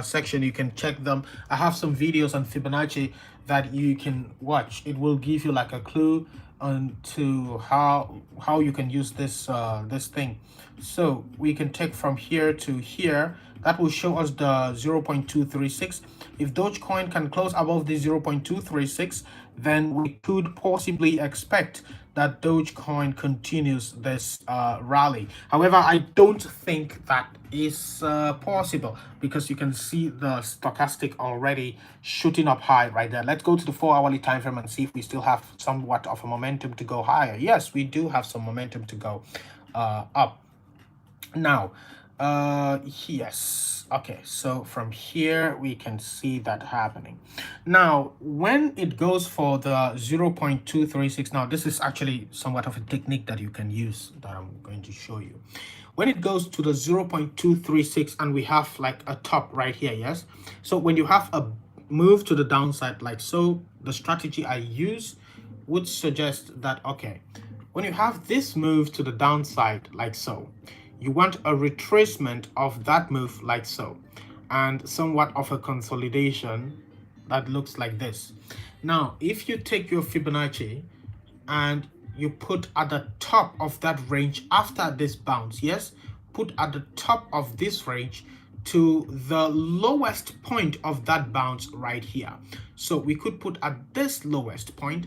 section. You can check them. I have some videos on Fibonacci that you can watch. It will give you like a clue on to how you can use this this thing. So we can take from here to here. That will show us the 0.236. If Dogecoin can close above the 0.236, then we could possibly expect that Dogecoin continues this rally. However, I don't think that is possible, because you can see the stochastic already shooting up high right there. Let's go to the 4-hourly time frame and see if we still have somewhat of a momentum to go higher. Yes, we do have some momentum to go up. Now, yes, okay, so from here we can see that happening. Now, when it goes for the 0.236, now this is actually somewhat of a technique that you can use that I'm going to show you. When it goes to the 0.236 and we have like a top right here, yes, so when you have a move to the downside like so, the strategy I use would suggest that, okay, when you have this move to the downside like so, you want a retracement of that move like so, and somewhat of a consolidation that looks like this. Now, if you take your Fibonacci and you put at the top of that range after this bounce, yes, put at the top of this range to the lowest point of that bounce right here. So we could put at this lowest point,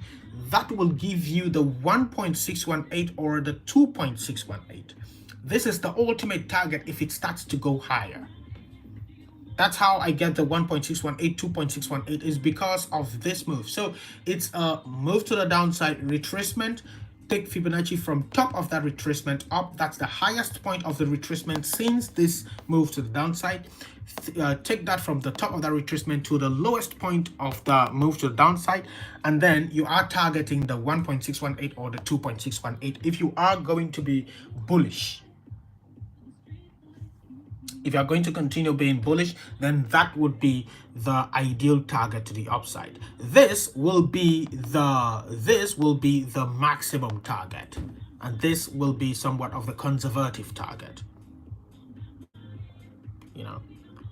that will give you the 1.618 or the 2.618. This is the ultimate target if it starts to go higher. That's how I get the 1.618, 2.618 is because of this move. So it's a move to the downside, retracement. Take Fibonacci from top of that retracement up. That's the highest point of the retracement since this move to the downside. Take that from the top of that retracement to the lowest point of the move to the downside, and then you are targeting the 1.618 or the 2.618 if you are going to be bullish. If you're going to continue being bullish, then that would be the ideal target to the upside. This will be the maximum target, and this will be somewhat of the conservative target. You know,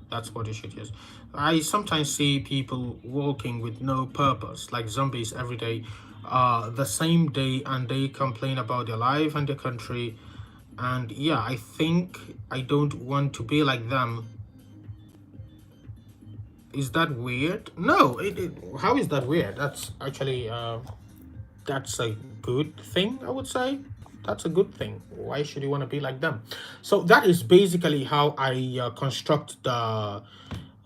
that's what you should use. I sometimes see people walking with no purpose, like zombies every day, the same day, and they complain about their life and their country. And yeah, I think I don't want to be like them. Is that weird? No, how is that weird? That's actually that's a good thing, I would say. That's a good thing. Why should you want to be like them? So that is basically how I construct the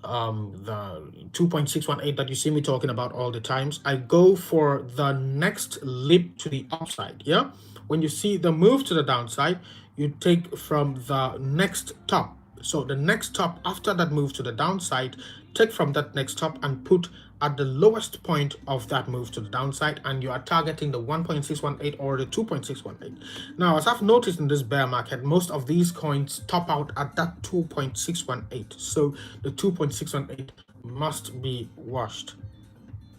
2.618 that you see me talking about all the times. I go for the next leap to the upside. Yeah, when you see the move to the downside, you take from the next top. So the next top after that move to the downside, take from that next top and put at the lowest point of that move to the downside, and you are targeting the 1.618 or the 2.618. Now, as I've noticed in this bear market, most of these coins top out at that 2.618. So the 2.618 must be washed.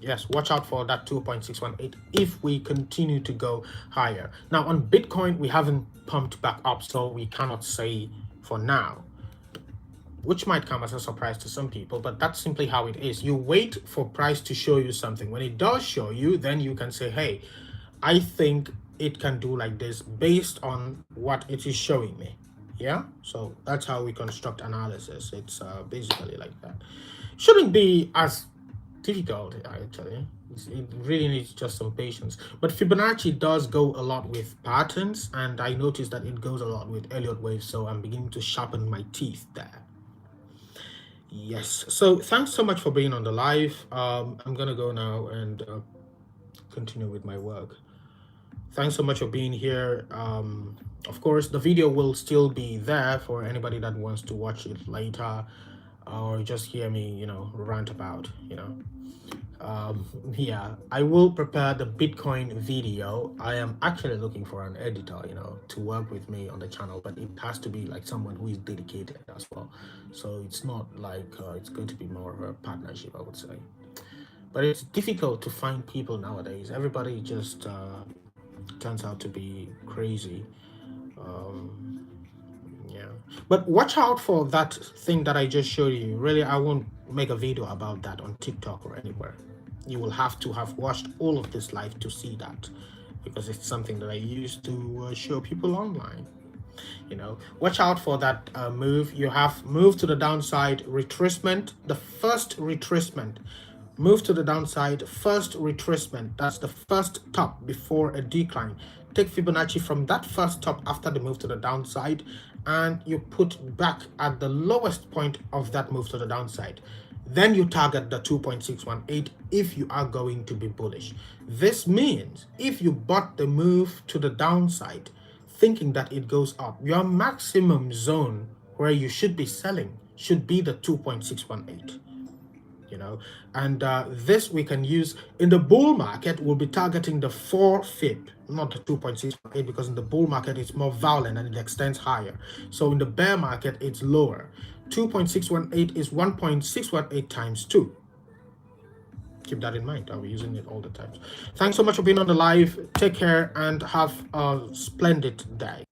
Yes, watch out for that 2.618 if we continue to go higher. Now, on Bitcoin, we haven't pumped back up, so we cannot say for now, which might come as a surprise to some people, but that's simply how it is. You wait for price to show you something. When it does show you, then you can say, hey, I think it can do like this based on what it is showing me. Yeah, so that's how we construct analysis. It's basically like that. Shouldn't be as difficult, actually. It really needs just some patience. But Fibonacci does go a lot with patterns, and I noticed that it goes a lot with Elliott waves, so I'm beginning to sharpen my teeth there. Yes, so thanks so much for being on the live. I'm gonna go now and continue with my work. Thanks so much for being here. Of course, the video will still be there for anybody that wants to watch it later or just hear me, rant about, yeah, I will prepare the Bitcoin video. I am actually looking for an editor, to work with me on the channel, but it has to be like someone who is dedicated as well. So it's not like it's going to be more of a partnership, I would say. But it's difficult to find people nowadays. Everybody just turns out to be crazy. Yeah, but watch out for that thing that I just showed you. Really, I won't make a video about that on TikTok or anywhere. You will have to have watched all of this live to see that, because it's something that I used to show people online. Watch out for that move. You have move to the downside, retracement, the first retracement. Move to the downside, first retracement. That's the first top before a decline. Take Fibonacci from that first top after the move to the downside, and you put back at the lowest point of that move to the downside. Then you target the 2.618 if you are going to be bullish. This means if you bought the move to the downside thinking that it goes up, your maximum zone where you should be selling should be the 2.618. And this we can use in the bull market. We'll be targeting the 4 fib, not the 2.618, because in the bull market it's more violent and it extends higher. So in the bear market it's lower. 2.618 is 1.618 times 2. Keep that in mind. I'll be using it all the time. Thanks so much for being on the live. Take care and have a splendid day.